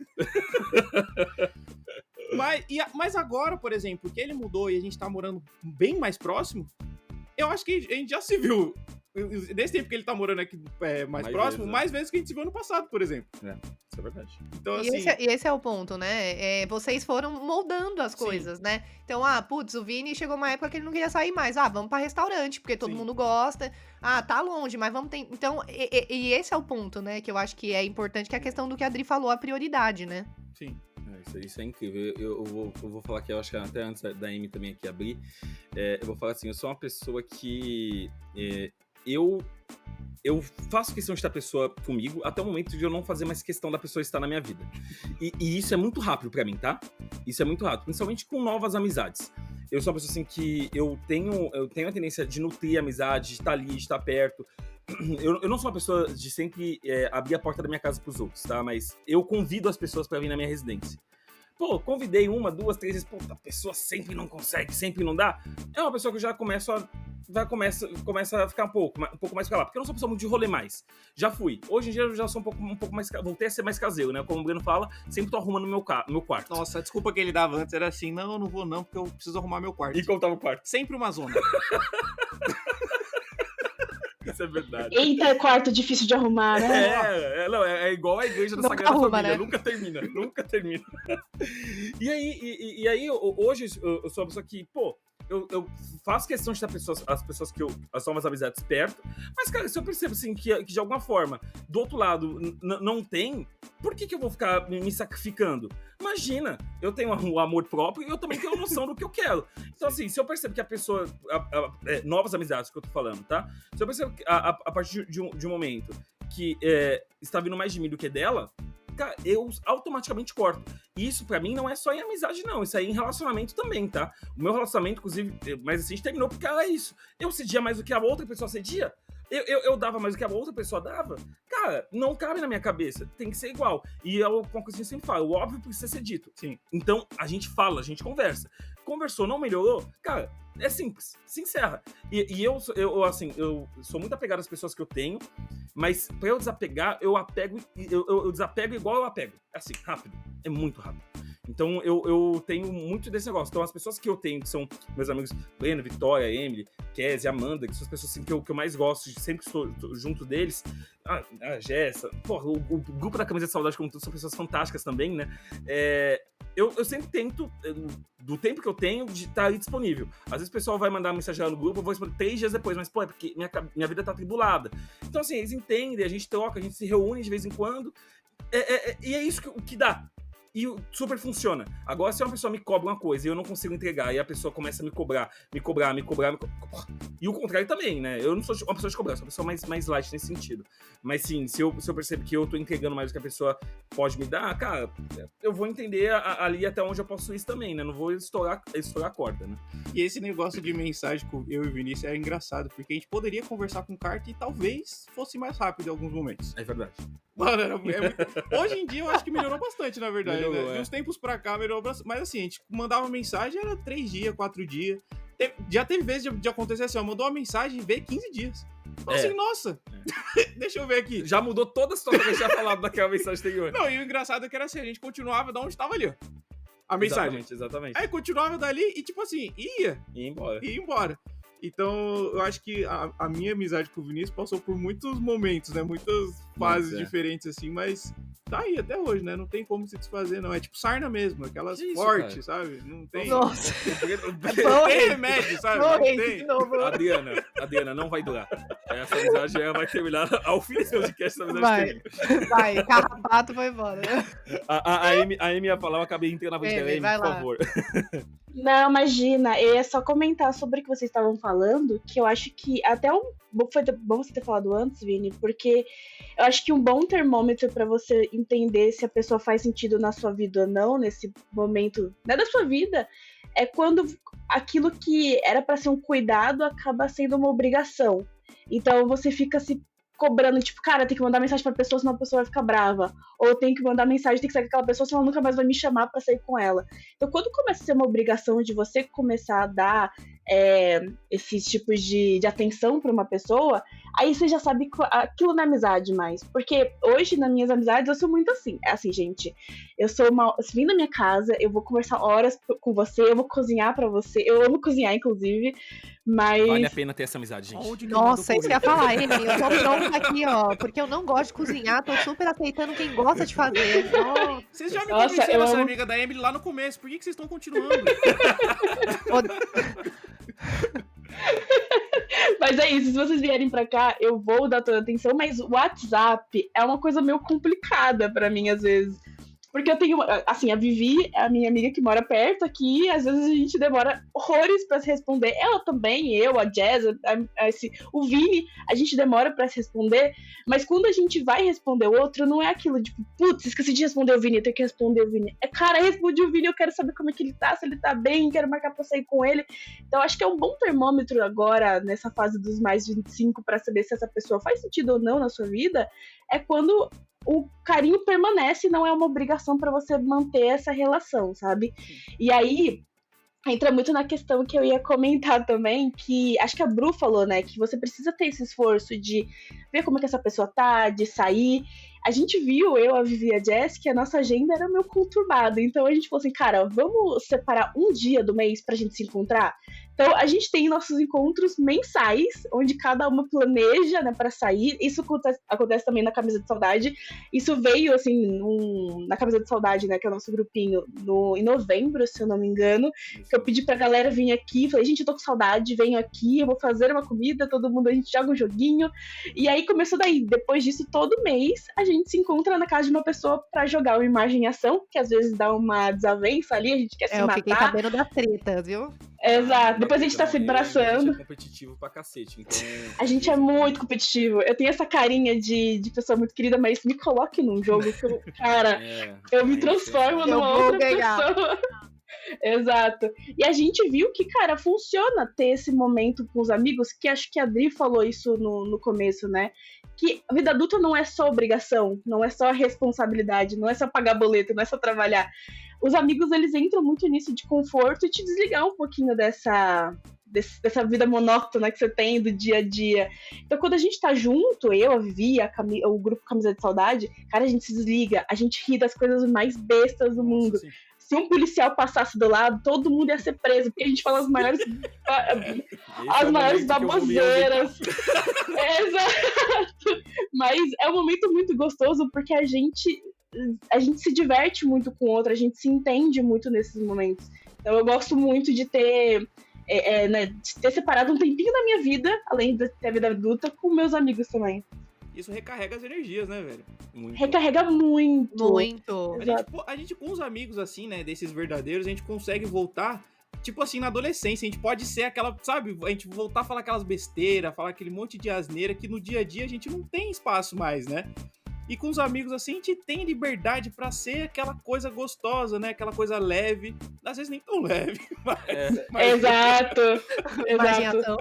Mas agora, por exemplo, que ele mudou e a gente tá morando bem mais próximo, eu acho que a gente já se viu. Nesse tempo que ele tá morando aqui mais próximo, vezes, né? mais vezes que a gente se viu no passado, por exemplo. Isso é verdade. Então, E assim. esse é o ponto, né? Vocês foram moldando as coisas, né? Então, putz, o Vini chegou uma época que ele não queria sair mais. Vamos pra restaurante, porque todo Sim. mundo gosta. Tá longe, mas vamos ter. Então, e esse é o ponto, né? Que eu acho que é importante, que é a questão do que a Adri falou, a prioridade, né? Sim. Isso é incrível. Eu vou falar que eu acho que até antes da Amy também aqui abrir, eu vou falar assim, eu sou uma pessoa que eu faço questão de estar a pessoa comigo até o momento de eu não fazer mais questão da pessoa estar na minha vida. E isso é muito rápido pra mim, tá? Isso é muito rápido, principalmente com novas amizades. Eu sou uma pessoa assim que eu tenho a tendência de nutrir a amizade, de estar ali, de estar perto. Eu não sou uma pessoa de sempre abrir a porta da minha casa pros outros, tá? Mas eu convido as pessoas pra vir na minha residência. Pô, convidei 1, 2, 3 vezes, a pessoa sempre não consegue, sempre não dá. É uma pessoa que eu já começa a ficar um pouco mais pra lá, porque eu não sou uma pessoa muito de rolê mais. Já fui. Hoje em dia eu já sou um pouco mais, voltei a ser mais caseiro, né? Como o Breno fala, sempre tô arrumando meu quarto. Nossa, a desculpa que ele dava antes era assim, não, eu não vou não, porque eu preciso arrumar meu quarto. E como tava o quarto? Sempre uma zona. Isso é verdade. Eita, quarto difícil de arrumar, né? É igual a igreja da Nunca Sagrada arruma, Família, né? nunca termina. E aí, hoje eu sou uma pessoa que, eu faço questão de ter as pessoas que as novas amizades perto, mas, cara, se eu percebo, assim, que de alguma forma, do outro lado, não tem, por que eu vou ficar me sacrificando? Imagina, eu tenho um amor próprio e eu também tenho noção do que eu quero. Então, assim, se eu percebo que a pessoa, novas amizades que eu tô falando, tá? Se eu percebo que a partir de um momento que está vindo mais de mim do que dela, cara, eu automaticamente corto. E isso, pra mim, não é só em amizade, não. Isso aí é em relacionamento também, tá? O meu relacionamento, inclusive, mas assim, a gente terminou porque era isso. Eu cedia mais do que a outra pessoa cedia. Eu dava mais do que a outra pessoa dava. Cara, não cabe na minha cabeça. Tem que ser igual. E é uma coisa que a gente sempre fala. O óbvio precisa ser dito. Sim. Então, a gente fala, a gente conversa. Conversou, não melhorou? Cara, é simples. Se encerra. E eu sou muito apegado às pessoas que eu tenho, mas pra eu desapegar, eu desapego igual eu apego. É assim, rápido. É muito rápido. Então, eu tenho muito desse negócio. Então, as pessoas que eu tenho, que são meus amigos Breno, Vitória, Emily, Kézia, Amanda, que são as pessoas assim, que eu mais gosto, sempre que estou junto deles. A Jéssica, o grupo da Camisa de Saudade, como tudo, são pessoas fantásticas também, né? Eu sempre tento, do tempo que eu tenho, de estar ali disponível. Às vezes o pessoal vai mandar mensagem lá no grupo, eu vou responder 3 dias depois, mas, é porque minha vida tá atribulada. Então, assim, eles entendem, a gente troca, a gente se reúne de vez em quando, e é isso que dá. E super funciona. Agora, se uma pessoa me cobra uma coisa e eu não consigo entregar, e a pessoa começa a me cobrar. E o contrário também, né? Eu não sou uma pessoa de cobrar, sou uma pessoa mais light nesse sentido. Mas sim, se eu percebo que eu tô entregando mais do que a pessoa pode me dar, cara, eu vou entender ali até onde eu posso ir também, né? Não vou estourar a corda, né? E esse negócio de mensagem com eu e o Vinícius é engraçado, porque a gente poderia conversar com carta e talvez fosse mais rápido em alguns momentos. É verdade. Mano, hoje em dia eu acho que melhorou bastante, na verdade. Melhorou, né? De uns tempos pra cá melhorou bastante. Mas assim, a gente mandava mensagem, era 3 dias, 4 dias. Já teve vezes de acontecer assim, ó, mandou uma mensagem e veio 15 dias. Então assim, nossa, deixa eu ver aqui. Já mudou toda a situação que a gente tinha falado daquela mensagem anterior. Não, e o engraçado é que era assim, a gente continuava de onde estava ali, ó. A mensagem. Exatamente. Aí continuava dali e tipo assim, ia embora. Então, eu acho que a minha amizade com o Vinícius passou por muitos momentos, né? Muitas fases diferentes, assim, mas tá aí até hoje, né? Não tem como se desfazer, não. É tipo sarna mesmo, aquelas fortes, sabe? Não tem... Nossa. Não tem remédio, sabe? Não tem. Adriana, não vai durar. Essa amizade vai terminar ao fim desse podcast. Vai, carrapato vai embora. A Amy ia falar, eu acabei entrando na frente dela. Amy, por favor. Não, imagina, eu ia só comentar sobre o que vocês estavam falando, que eu acho que até foi bom você ter falado antes, Vini, porque eu acho que um bom termômetro pra você entender se a pessoa faz sentido na sua vida ou não, nesse momento, né, da sua vida, é quando aquilo que era pra ser um cuidado acaba sendo uma obrigação. Então você fica se cobrando, tipo, cara, tem que mandar mensagem pra pessoa, senão a pessoa vai ficar brava. Ou tem que mandar mensagem, tem que sair com aquela pessoa, senão ela nunca mais vai me chamar pra sair com ela. Então, quando começa a ser uma obrigação de você começar a dar esses tipos de atenção pra uma pessoa, aí você já sabe que aquilo não é amizade mais. Porque hoje, nas minhas amizades, eu sou muito assim. É assim, gente, você vem na minha casa, eu vou conversar horas com você, eu vou cozinhar pra você. Eu amo cozinhar, inclusive, mas... Vale a pena ter essa amizade, gente. Nossa, isso que eu ia falar, Amy. Eu tô pronta aqui, ó, porque eu não gosto de cozinhar, tô super aceitando quem gosta de fazer. Nossa. Vocês já me convenceram essa amiga da Emily lá no começo, por que vocês estão continuando? Mas é isso, se vocês vierem pra cá, eu vou dar toda a atenção, mas o WhatsApp é uma coisa meio complicada pra mim, às vezes. Porque eu tenho, assim, a Vivi é a minha amiga que mora perto aqui, e às vezes a gente demora horrores pra se responder. Ela também, eu, a Jazz, o Vini, a gente demora pra se responder, mas quando a gente vai responder o outro, não é aquilo de, putz, esqueci de responder o Vini, eu tenho que responder o Vini. Cara, respondi o Vini, eu quero saber como é que ele tá, se ele tá bem, quero marcar pra sair com ele. Então acho que é um bom termômetro agora, nessa fase dos mais 25, pra saber se essa pessoa faz sentido ou não na sua vida, é quando o carinho permanece, não é uma obrigação pra você manter essa relação, sabe? E aí entra muito na questão que eu ia comentar também, que acho que a Bru falou, né, que você precisa ter esse esforço de ver como é que essa pessoa tá, de sair. A gente viu, eu, a Vivi e a Jess, que a nossa agenda era meio conturbada, então a gente falou assim, cara, vamos separar um dia do mês pra gente se encontrar? Então, a gente tem nossos encontros mensais, onde cada uma planeja, né, pra sair. Isso acontece também na Camisa de Saudade. Isso veio, assim, na Camisa de Saudade, né, que é o nosso grupinho, em novembro, se eu não me engano. Que eu pedi pra galera vir aqui. Falei, gente, eu tô com saudade, venho aqui, eu vou fazer uma comida, todo mundo, a gente joga um joguinho. E aí começou daí. Depois disso, todo mês, a gente se encontra na casa de uma pessoa pra jogar uma imagem em ação, que às vezes dá uma desavença ali, a gente quer se matar. Eu fiquei sabendo das tretas, viu? Exato, depois a gente tá se abraçando. A gente é competitivo pra cacete, então... A gente é muito competitivo. Eu tenho essa carinha de pessoa muito querida, mas me coloque num jogo que eu, cara, eu me transformo numa outra pessoa. Exato. E a gente viu que, cara, funciona ter esse momento com os amigos, que acho que a Adri falou isso no começo, né? Que a vida adulta não é só obrigação, não é só responsabilidade, não é só pagar boleto, não é só trabalhar. Os amigos, eles entram muito nisso de conforto e te desligar um pouquinho dessa vida monótona que você tem do dia a dia. Então, quando a gente tá junto, eu, a Vivi, o grupo Camisa de Saudade, cara, a gente se desliga, a gente ri das coisas mais bestas do mundo. Sim. Se um policial passasse do lado, todo mundo ia ser preso, porque a gente fala as maiores baboseiras. Exato. Mas é um momento muito gostoso, porque a gente se diverte muito com o outro, a gente se entende muito nesses momentos. Então eu gosto muito de ter separado um tempinho da minha vida, além de ter a vida adulta, com meus amigos também. isso recarrega as energias, né, velho? Muito. Recarrega muito. Muito. A gente, com os amigos, assim, né, desses verdadeiros, a gente consegue voltar, tipo assim, na adolescência. A gente pode ser aquela, sabe, a gente voltar a falar aquelas besteiras, falar aquele monte de asneira que no dia a dia a gente não tem espaço mais, né? E com os amigos, assim, a gente tem liberdade pra ser aquela coisa gostosa, né? Aquela coisa leve. Às vezes nem tão leve, mas... Exato. Imaginação.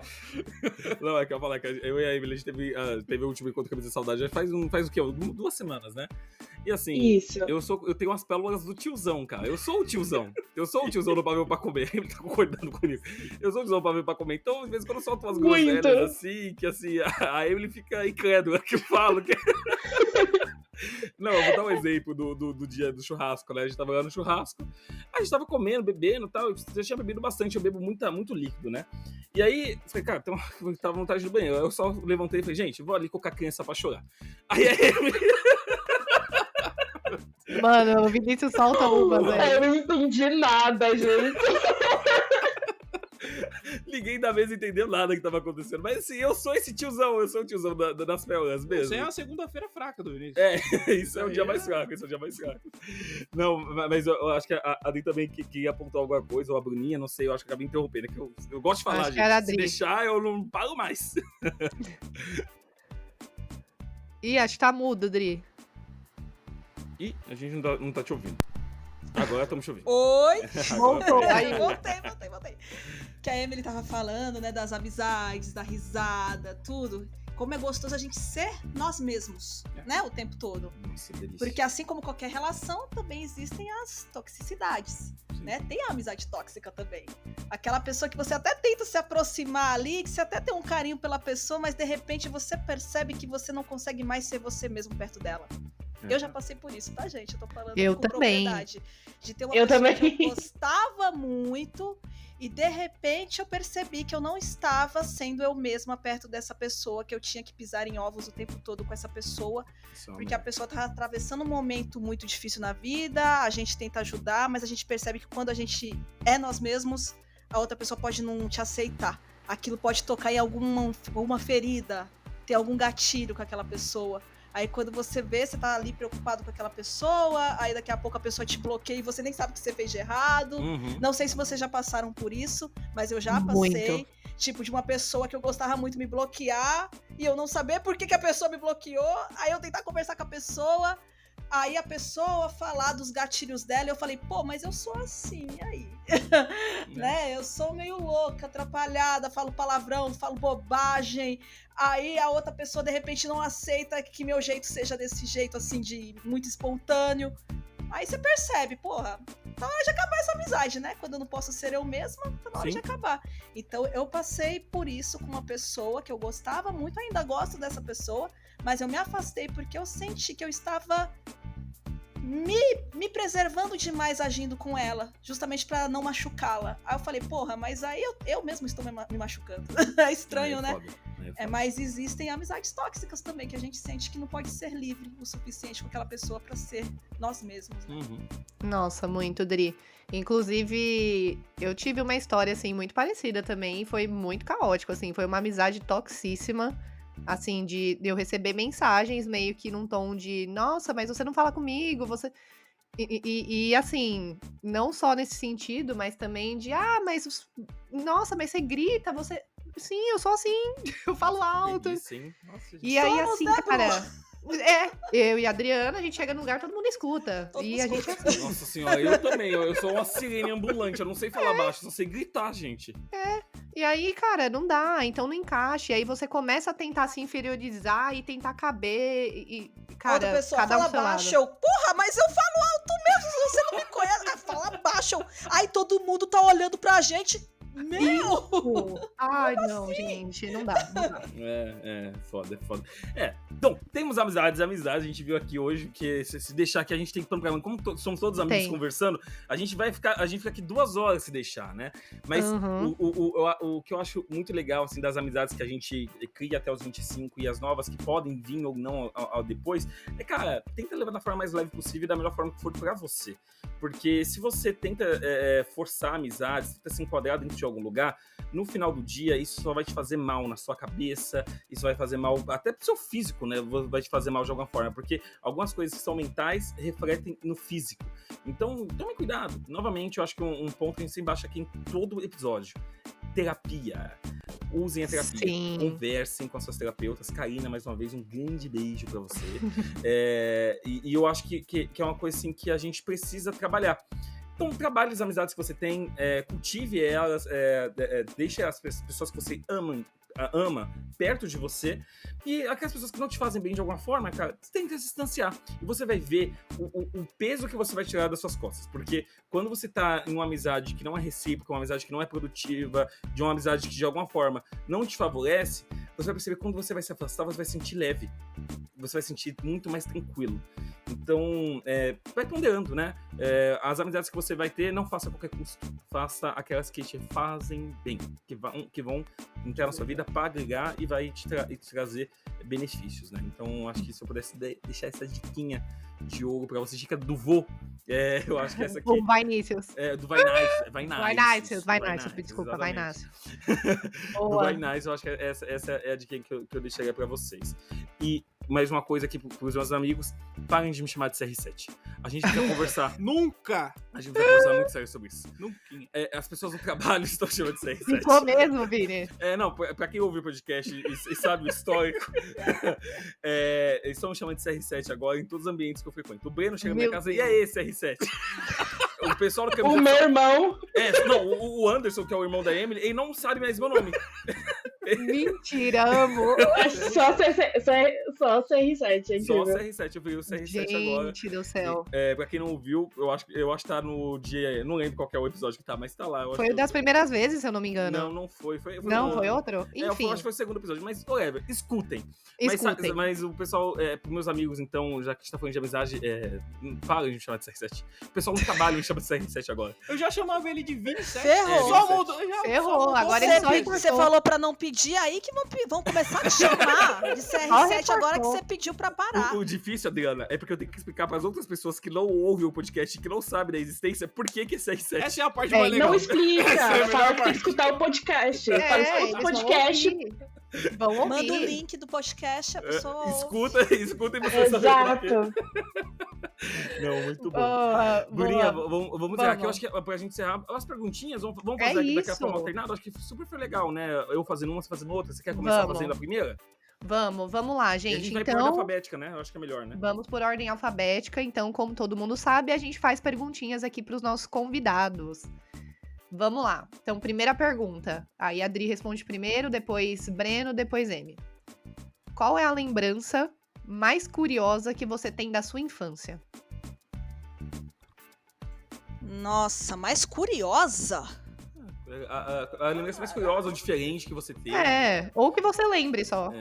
Não, é que eu falar que eu e a Emily, a gente teve o último encontro com a Camisa Saudade, já faz o quê? 2 semanas, né? E assim, Isso. eu tenho umas pérolas do tiozão, cara. Eu sou o tiozão. Eu sou o tiozão do pavê pra comer. Ele tá concordando com isso. Eu sou o tiozão do pavê pra comer. Então, às vezes, quando eu solto umas Muito. groselhas assim, que assim, a Emily fica incrédula que eu falo. Que... Não, eu vou dar um exemplo do dia do churrasco, né? A gente tava lá no churrasco, a gente tava comendo, bebendo e tal. Eu tinha bebido bastante, eu bebo muito líquido, né? E aí, eu falei, cara, tava à vontade do banheiro. Eu só levantei e falei, gente, vou ali colocar a criança pra chorar. Aí a Emily... Mano, o Vinícius solta uma, velho. Eu não entendi nada, gente. Ninguém da mesa entendeu nada que tava acontecendo. Mas assim, eu sou esse tiozão, eu sou o tiozão das pérolas mesmo. Isso é a segunda-feira fraca do Vinícius. Isso é o dia mais fraco, Não, mas eu acho que a Adri também queria apontar alguma coisa, ou a Bruninha, não sei, eu acho que acabei interrompendo, que eu gosto de falar, Acho que era a gente. Se Adri. deixar, eu não paro mais. Ih, acho que tá mudo, Dri. Ih, a gente não tá te ouvindo. Agora estamos te ouvindo. Oi! Voltou. Aí, Voltei. Que a Emily tava falando, né, das amizades, da risada, tudo. Como é gostoso a gente ser nós mesmos, né, o tempo todo. Nossa, delícia. Porque assim como qualquer relação, também existem as toxicidades, né? Tem a amizade tóxica também. Aquela pessoa que você até tenta se aproximar ali, que você até tem um carinho pela pessoa, mas de repente você percebe que você não consegue mais ser você mesmo perto dela. Eu já passei por isso, tá, gente? Eu tô falando Eu com também. propriedade. De ter uma Eu pessoa também. que eu gostava muito e de repente eu percebi que eu não estava sendo eu mesma perto dessa pessoa, que eu tinha que pisar em ovos o tempo todo com essa pessoa, porque a pessoa tá atravessando um momento muito difícil na vida, a gente tenta ajudar, mas a gente percebe que quando a gente é nós mesmos, a outra pessoa pode não te aceitar. Aquilo pode tocar em alguma ferida, ter algum gatilho com aquela pessoa. Aí quando você vê, você tá ali preocupado com aquela pessoa, aí daqui a pouco a pessoa te bloqueia e você nem sabe o que você fez de errado. Uhum. Não sei se vocês já passaram por isso, mas eu já Muito. passei. Tipo, de uma pessoa que eu gostava muito me bloquear e eu não saber por que a pessoa me bloqueou. Aí eu tentar conversar com a pessoa, aí a pessoa falar dos gatilhos dela e eu falei, pô, mas eu sou assim, e aí? Né? Eu sou meio louca, atrapalhada, falo palavrão, falo bobagem. Aí a outra pessoa de repente não aceita que meu jeito seja desse jeito, assim, de muito espontâneo. Aí você percebe, porra, tá na hora de acabar essa amizade, né? Quando eu não posso ser eu mesma, tá na hora de acabar. Então eu passei por isso com uma pessoa que eu gostava muito, ainda gosto dessa pessoa, mas eu me afastei porque eu senti que eu estava me preservando demais agindo com ela, justamente pra não machucá-la. Aí eu falei, porra, mas aí eu mesmo estou me machucando. É estranho, né? Mas existem amizades tóxicas também, que a gente sente que não pode ser livre o suficiente com aquela pessoa pra ser nós mesmos, né? Uhum. Nossa, muito, Dri. Inclusive, eu tive uma história, assim, muito parecida também, e foi muito caótico, assim, foi uma amizade toxíssima, assim, de eu receber mensagens meio que num tom de, nossa, mas você não fala comigo, você... E assim, não só nesse sentido, mas também de, nossa, mas você grita, você... Sim, eu sou assim, eu falo alto. Sim. Nossa, E aí, Somos, assim, né, cara... eu e a Adriana, a gente chega no lugar, todo mundo escuta. Todo e mundo a gente escuta. assim. Nossa senhora, eu também. Eu sou uma sirene ambulante. Eu não sei falar baixo, só sei gritar, gente. E aí, cara, não dá, então não encaixa. E aí você começa a tentar se inferiorizar e tentar caber. E A outra cara, pessoa cada um fala pro seu baixo, lado. eu, porra, mas eu falo alto mesmo, se você não me conhece. Ah, fala baixo. Aí todo mundo tá olhando pra gente. Meu! Ai, não, gente, não dá. Foda. Então, temos amizades, a gente viu aqui hoje, que se deixar aqui, a gente tem que plano, como somos todos amigos Tem. conversando, a gente fica aqui 2 horas se deixar, né? Mas Uhum. o que eu acho muito legal, assim, das amizades que a gente cria até os 25 e as novas que podem vir ou não ao depois, cara, tenta levar da forma mais leve possível e da melhor forma que for pra você. Porque se você tenta forçar amizades, tenta se enquadrar dentro de algum lugar, no final do dia, isso só vai te fazer mal na sua cabeça, isso vai fazer mal até pro seu físico, né? Vai te fazer mal de alguma forma, porque algumas coisas que são mentais refletem no físico. Então, tome cuidado. Novamente, eu acho que um ponto que a gente sempre baixa aqui em todo episódio: terapia. Usem a terapia, Sim. Conversem com as suas terapeutas. Karina, mais uma vez, um grande beijo pra você. E eu acho que é uma coisa assim que a gente precisa trabalhar. Então, trabalhe as amizades que você tem, cultive elas, deixe as pessoas que você ama perto de você, e aquelas pessoas que não te fazem bem de alguma forma, cara, você tem que se distanciar, e você vai ver o peso que você vai tirar das suas costas, porque quando você tá em uma amizade que não é recíproca, uma amizade que não é produtiva, de uma amizade que de alguma forma não te favorece, você vai perceber que quando você vai se afastar, você vai se sentir leve, você vai se sentir muito mais tranquilo. Então, vai ponderando, né? As amizades que você vai ter, não faça a qualquer custo. Faça aquelas que te fazem bem, que vão entrar na sua vida para agregar e vai te trazer benefícios, né? Então, acho que se eu pudesse deixar essa diquinha de ouro para você, dica do vô, eu acho que essa aqui... O Vinícius. Do Vinícius, desculpa, Vinícius. Do Vinícius, eu acho que essa é a dica que eu deixaria para vocês. E mais uma coisa aqui pros meus amigos: parem de me chamar de CR7. A gente precisa conversar. Nunca! A gente precisa conversar muito sério sobre isso. Nunca. As pessoas no trabalho estão chamando de CR7. Ficou mesmo, Vini? Não, pra quem ouviu o podcast e sabe o histórico, eles estão me chamando de CR7 agora em todos os ambientes que eu frequento. O Breno chega na minha casa e é esse CR7. O pessoal do O meu irmão. O Anderson, que é o irmão da Emily, ele não sabe mais meu nome. Mentira, amo. É só CR7, é Só incrível. CR7, eu vi o CR7 agora. Gente do céu. Pra quem não ouviu, eu acho que tá no dia. Não lembro qual que é o episódio que tá, mas tá lá. Foi das primeiras vezes, se eu não me engano. Não foi. Foi outro? Enfim. Eu acho que foi o segundo episódio, mas whatever, escutem. Escutem. Mas o pessoal, pros meus amigos, então, já que a gente tá falando de amizade, para de me chamar de CR7. O pessoal no trabalho me chama de CR7 agora. Eu já chamava ele de 27. Ferrou. Só mudou. Ferrou, agora ele só Você falou pra não pedir, aí que vão começar a te chamar de CR7 agora que você pediu pra parar. O difícil, Adriana, é porque eu tenho que explicar pras outras pessoas que não ouvem o podcast, que não sabem da existência, por que é CR7. Essa é a parte mais legal. Não explica. Essa é a Fala melhor que tem que escutar o podcast. Fala, escuta o eles podcast. Vão ouvir. Manda o link do podcast, a pessoa ouve. Escuta e você sabe por quê. Exato. Não, muito bom. Boa, Gurinha, boa. vamos encerrar aqui. Eu acho que pra gente encerrar, as perguntinhas, vamos fazer aqui daqui a isso. forma alternada. Acho que super foi legal, né? Eu fazendo uma, você fazendo outra. Você quer começar Vamos. fazendo a primeira? Vamos lá, E a gente. gente vai por ordem Então, alfabética, né? Eu acho que é melhor, né? vamos por ordem alfabética. Então, como todo mundo sabe, a gente faz perguntinhas aqui pros nossos convidados. Vamos lá. Então, primeira pergunta. Aí a Adri responde primeiro, depois Breno, depois M. Qual é a lembrança mais curiosa que você tem da sua infância? Nossa, mais curiosa? A lembrança mais curiosa ou diferente que você teve. Ou que você lembre só.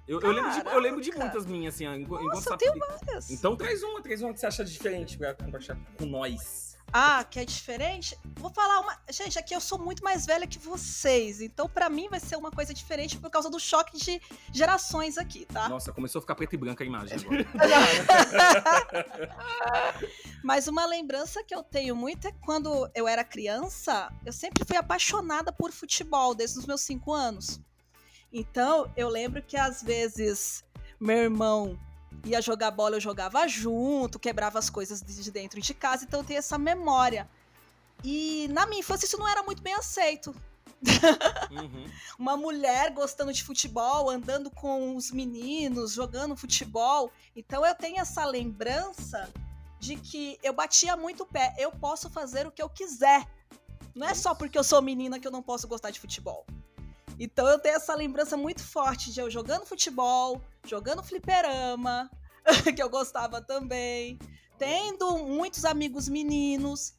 Eu lembro de muitas minhas, assim. Nossa, eu tenho várias. Então traz uma que você acha diferente pra compartilhar com nós. Ah, que é diferente? Vou falar uma... Gente, aqui eu sou muito mais velha que vocês, então pra mim vai ser uma coisa diferente por causa do choque de gerações aqui, tá? Nossa, começou a ficar preta e branca a imagem agora. Mas uma lembrança que eu tenho muito é quando eu era criança, eu sempre fui apaixonada por futebol, desde os meus 5 anos. Então, eu lembro que às vezes meu irmão ia jogar bola, eu jogava junto, quebrava as coisas de dentro de casa, então eu tenho essa memória. E na minha infância isso não era muito bem aceito. Uhum. Uma mulher gostando de futebol, andando com os meninos, jogando futebol. Então eu tenho essa lembrança de que eu batia muito o pé. Eu posso fazer o que eu quiser. Não é só porque eu sou menina que eu não posso gostar de futebol. Então eu tenho essa lembrança muito forte de eu jogando futebol, jogando fliperama, que eu gostava também, tendo muitos amigos meninos,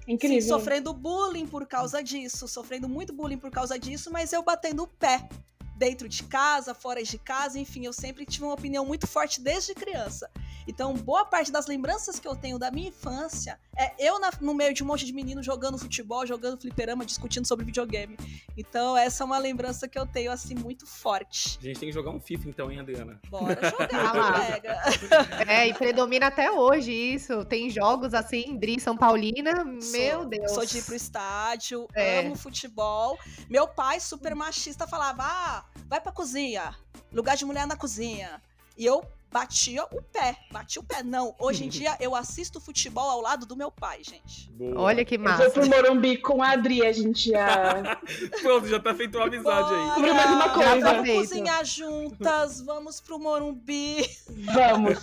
Incrível. sim, sofrendo bullying por causa disso, sofrendo muito bullying por causa disso, mas eu batendo o pé, dentro de casa, fora de casa, enfim, eu sempre tive uma opinião muito forte desde criança. Então, boa parte das lembranças que eu tenho da minha infância é eu no meio de um monte de meninos jogando futebol, jogando fliperama, discutindo sobre videogame. Então, essa é uma lembrança que eu tenho, assim, muito forte. A gente tem que jogar um FIFA então, hein, Adriana? Bora jogar, lá. colega. E predomina até hoje isso. Tem jogos assim, Dri São Paulina, meu Deus. Sou de ir pro estádio, É. amo futebol. Meu pai, super machista, falava, vai pra cozinha, lugar de mulher na cozinha. E eu batia o pé. Não, hoje em dia eu assisto futebol ao lado do meu pai, gente. Boa. Olha que Eu vou massa. pro Morumbi com a Adri, a gente já... Pronto, já tá feito uma amizade aí. Sobre mais uma coisa. Já Vamos feito. cozinhar juntas, vamos pro Morumbi. Vamos.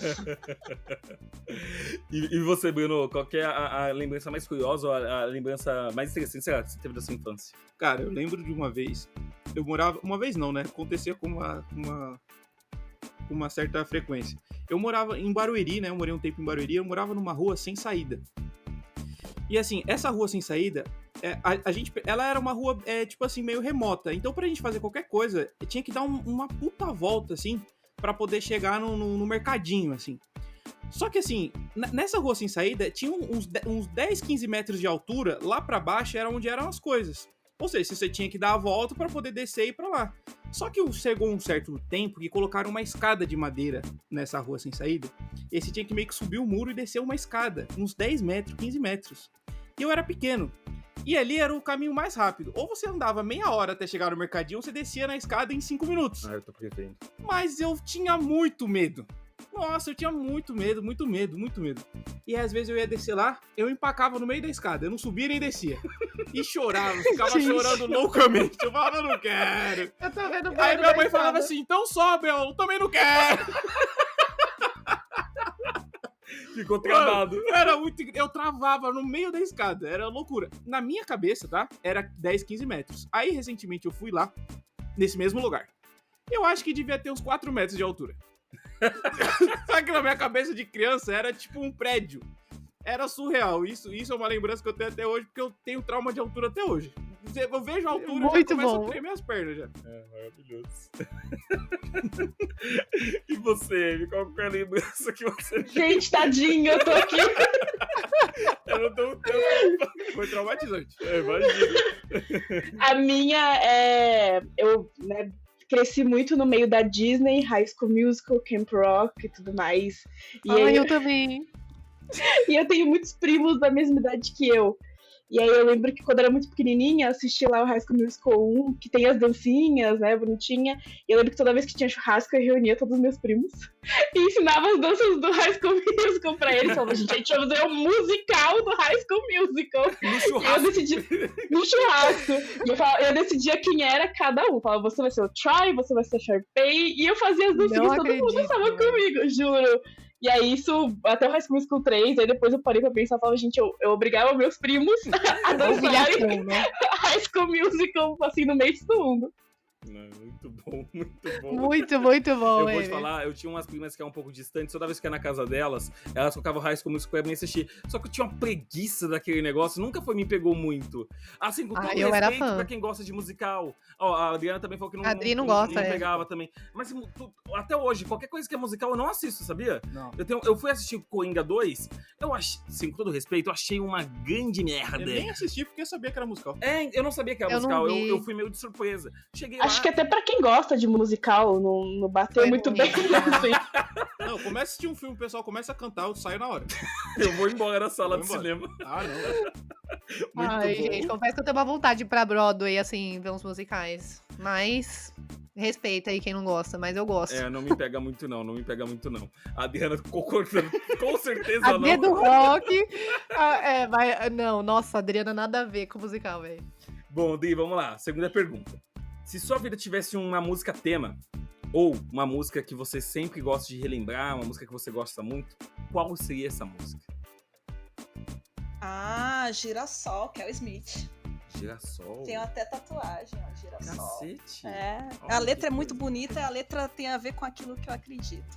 E você, Bruno, qual que é a lembrança mais curiosa ou a lembrança mais interessante sei lá, que você teve da sua infância? Cara, eu lembro de uma vez, eu morava, uma vez não, né? Acontecia com uma certa frequência. Eu morava em Barueri, né? Eu morei um tempo em Barueri, eu morava numa rua sem saída. E assim, essa rua sem saída, ela era uma rua, tipo assim, meio remota. Então, pra gente fazer qualquer coisa, tinha que dar uma puta volta, assim, pra poder chegar no mercadinho, assim. Só que assim, nessa rua sem saída, tinha uns 10, 15 metros de altura, lá pra baixo era onde eram as coisas. Ou seja, você tinha que dar a volta pra poder descer e ir pra lá. Só que chegou um certo tempo que colocaram uma escada de madeira nessa rua sem saída, e você tinha que meio que subir o muro e descer uma escada, uns 10 metros, 15 metros. E eu era pequeno. E ali era o caminho mais rápido. Ou você andava meia hora até chegar no mercadinho, ou você descia na escada em 5 minutos. Ah, eu tô prevendo. Mas eu tinha muito medo. Nossa, eu tinha muito medo. E às vezes eu ia descer lá, eu empacava no meio da escada, eu não subia nem descia. E chorava, ficava chorando loucamente. Eu falava, eu não quero. Eu tô vendo o Aí Bruno minha mãe na falava escada. assim, então sobe, eu também não quero. Ficou travado. Era muito... Eu travava no meio da escada, era loucura. Na minha cabeça, tá? Era 10, 15 metros. Aí, recentemente, eu fui lá, nesse mesmo lugar. Eu acho que devia ter uns 4 metros de altura. Só que na minha cabeça de criança era tipo um prédio. Era surreal. Isso é uma lembrança que eu tenho até hoje, porque eu tenho trauma de altura até hoje. Eu vejo a altura e já Muito começa bom. a tremer as pernas já. É, maravilhoso. E você, Amy, qual que é a lembrança que você... Gente, tadinho, eu tô aqui. Eu não tô... Foi traumatizante. Imagina. A minha é... Eu, né, cresci muito no meio da Disney, High School Musical, Camp Rock e tudo mais. E aí, eu também. e eu tenho muitos primos da mesma idade que eu. E aí eu lembro que quando eu era muito pequenininha, eu assistia lá o High School Musical 1, que tem as dancinhas, né, bonitinha. E eu lembro que toda vez que tinha churrasco, eu reunia todos os meus primos e ensinava as danças do High School Musical pra eles. Falava, gente, a gente vai fazer um musical do High School Musical. No E eu churrasco. decidi, no churrasco. E eu decidia quem era cada um. Falava, você vai ser o Troy, você vai ser a Sharpay. E eu fazia as dancinhas, Não todo mundo acredito. dançava comigo, juro. E aí isso, até o High School Musical 3, aí depois eu parei pra pensar, falava, gente, eu obrigava meus primos a dançarem Humilhação, né? High School Musical, assim, no meio de todo mundo. Não, muito bom, muito bom. Muito, muito bom, Eu vou te Amy. falar, eu tinha umas primas que eram um pouco distantes, toda vez que eu ia na casa delas, elas tocavam High School Musical pra mim assistir. Só que eu tinha uma preguiça daquele negócio, nunca me pegou muito. Assim, com todo eu era respeito fã. pra quem gosta de musical. Ó, a Adriana também falou que não, A Adri não gosta, não é. pegava também. Mas até hoje, qualquer coisa que é musical eu não assisto, sabia? Não. Eu fui assistir Coringa 2, eu achei, assim, com todo respeito, eu achei uma grande merda. Eu nem assisti porque eu sabia que era musical. Eu não sabia que era Eu não musical, vi. eu fui meio de surpresa. Cheguei Acho lá, que até pra quem gosta de musical, não bateu Foi muito ruim. bem. Assim. Não, começa a assistir um filme, o pessoal começa a cantar, eu saio na hora. eu vou embora da sala Vou de embora. cinema. Ah, não. Muito Ai, bom. gente, confesso que eu tenho uma vontade de ir pra Broadway, assim, ver uns musicais. Mas, respeita aí quem não gosta, mas eu gosto. Não me pega muito não, me pega muito não. A Adriana concordando, com certeza A não. Adriana do rock. Não, nossa, a Adriana nada a ver com musical, velho. Bom, Di, vamos lá. Segunda pergunta. Se sua vida tivesse uma música tema, ou uma música que você sempre gosta de relembrar, uma música que você gosta muito, qual seria essa música? Ah, Girassol, Kel Smith. Girassol? Tenho até tatuagem, ó, Girassol. Cacete. É, Olha a que letra é coisa. muito bonita e a letra tem a ver com aquilo que eu acredito.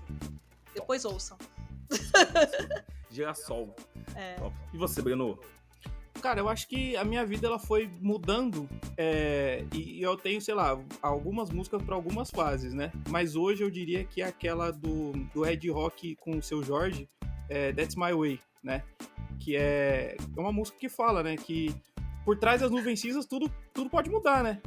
Depois ouçam. Girassol. É. Top. E você, Breno? Cara, eu acho que a minha vida ela foi mudando e eu tenho, sei lá, algumas músicas pra algumas fases, né? Mas hoje eu diria que é aquela do Ed Rock com o Seu Jorge, That's My Way, né? Que é uma música que fala, né? Que por trás das nuvens cinzas tudo pode mudar, né?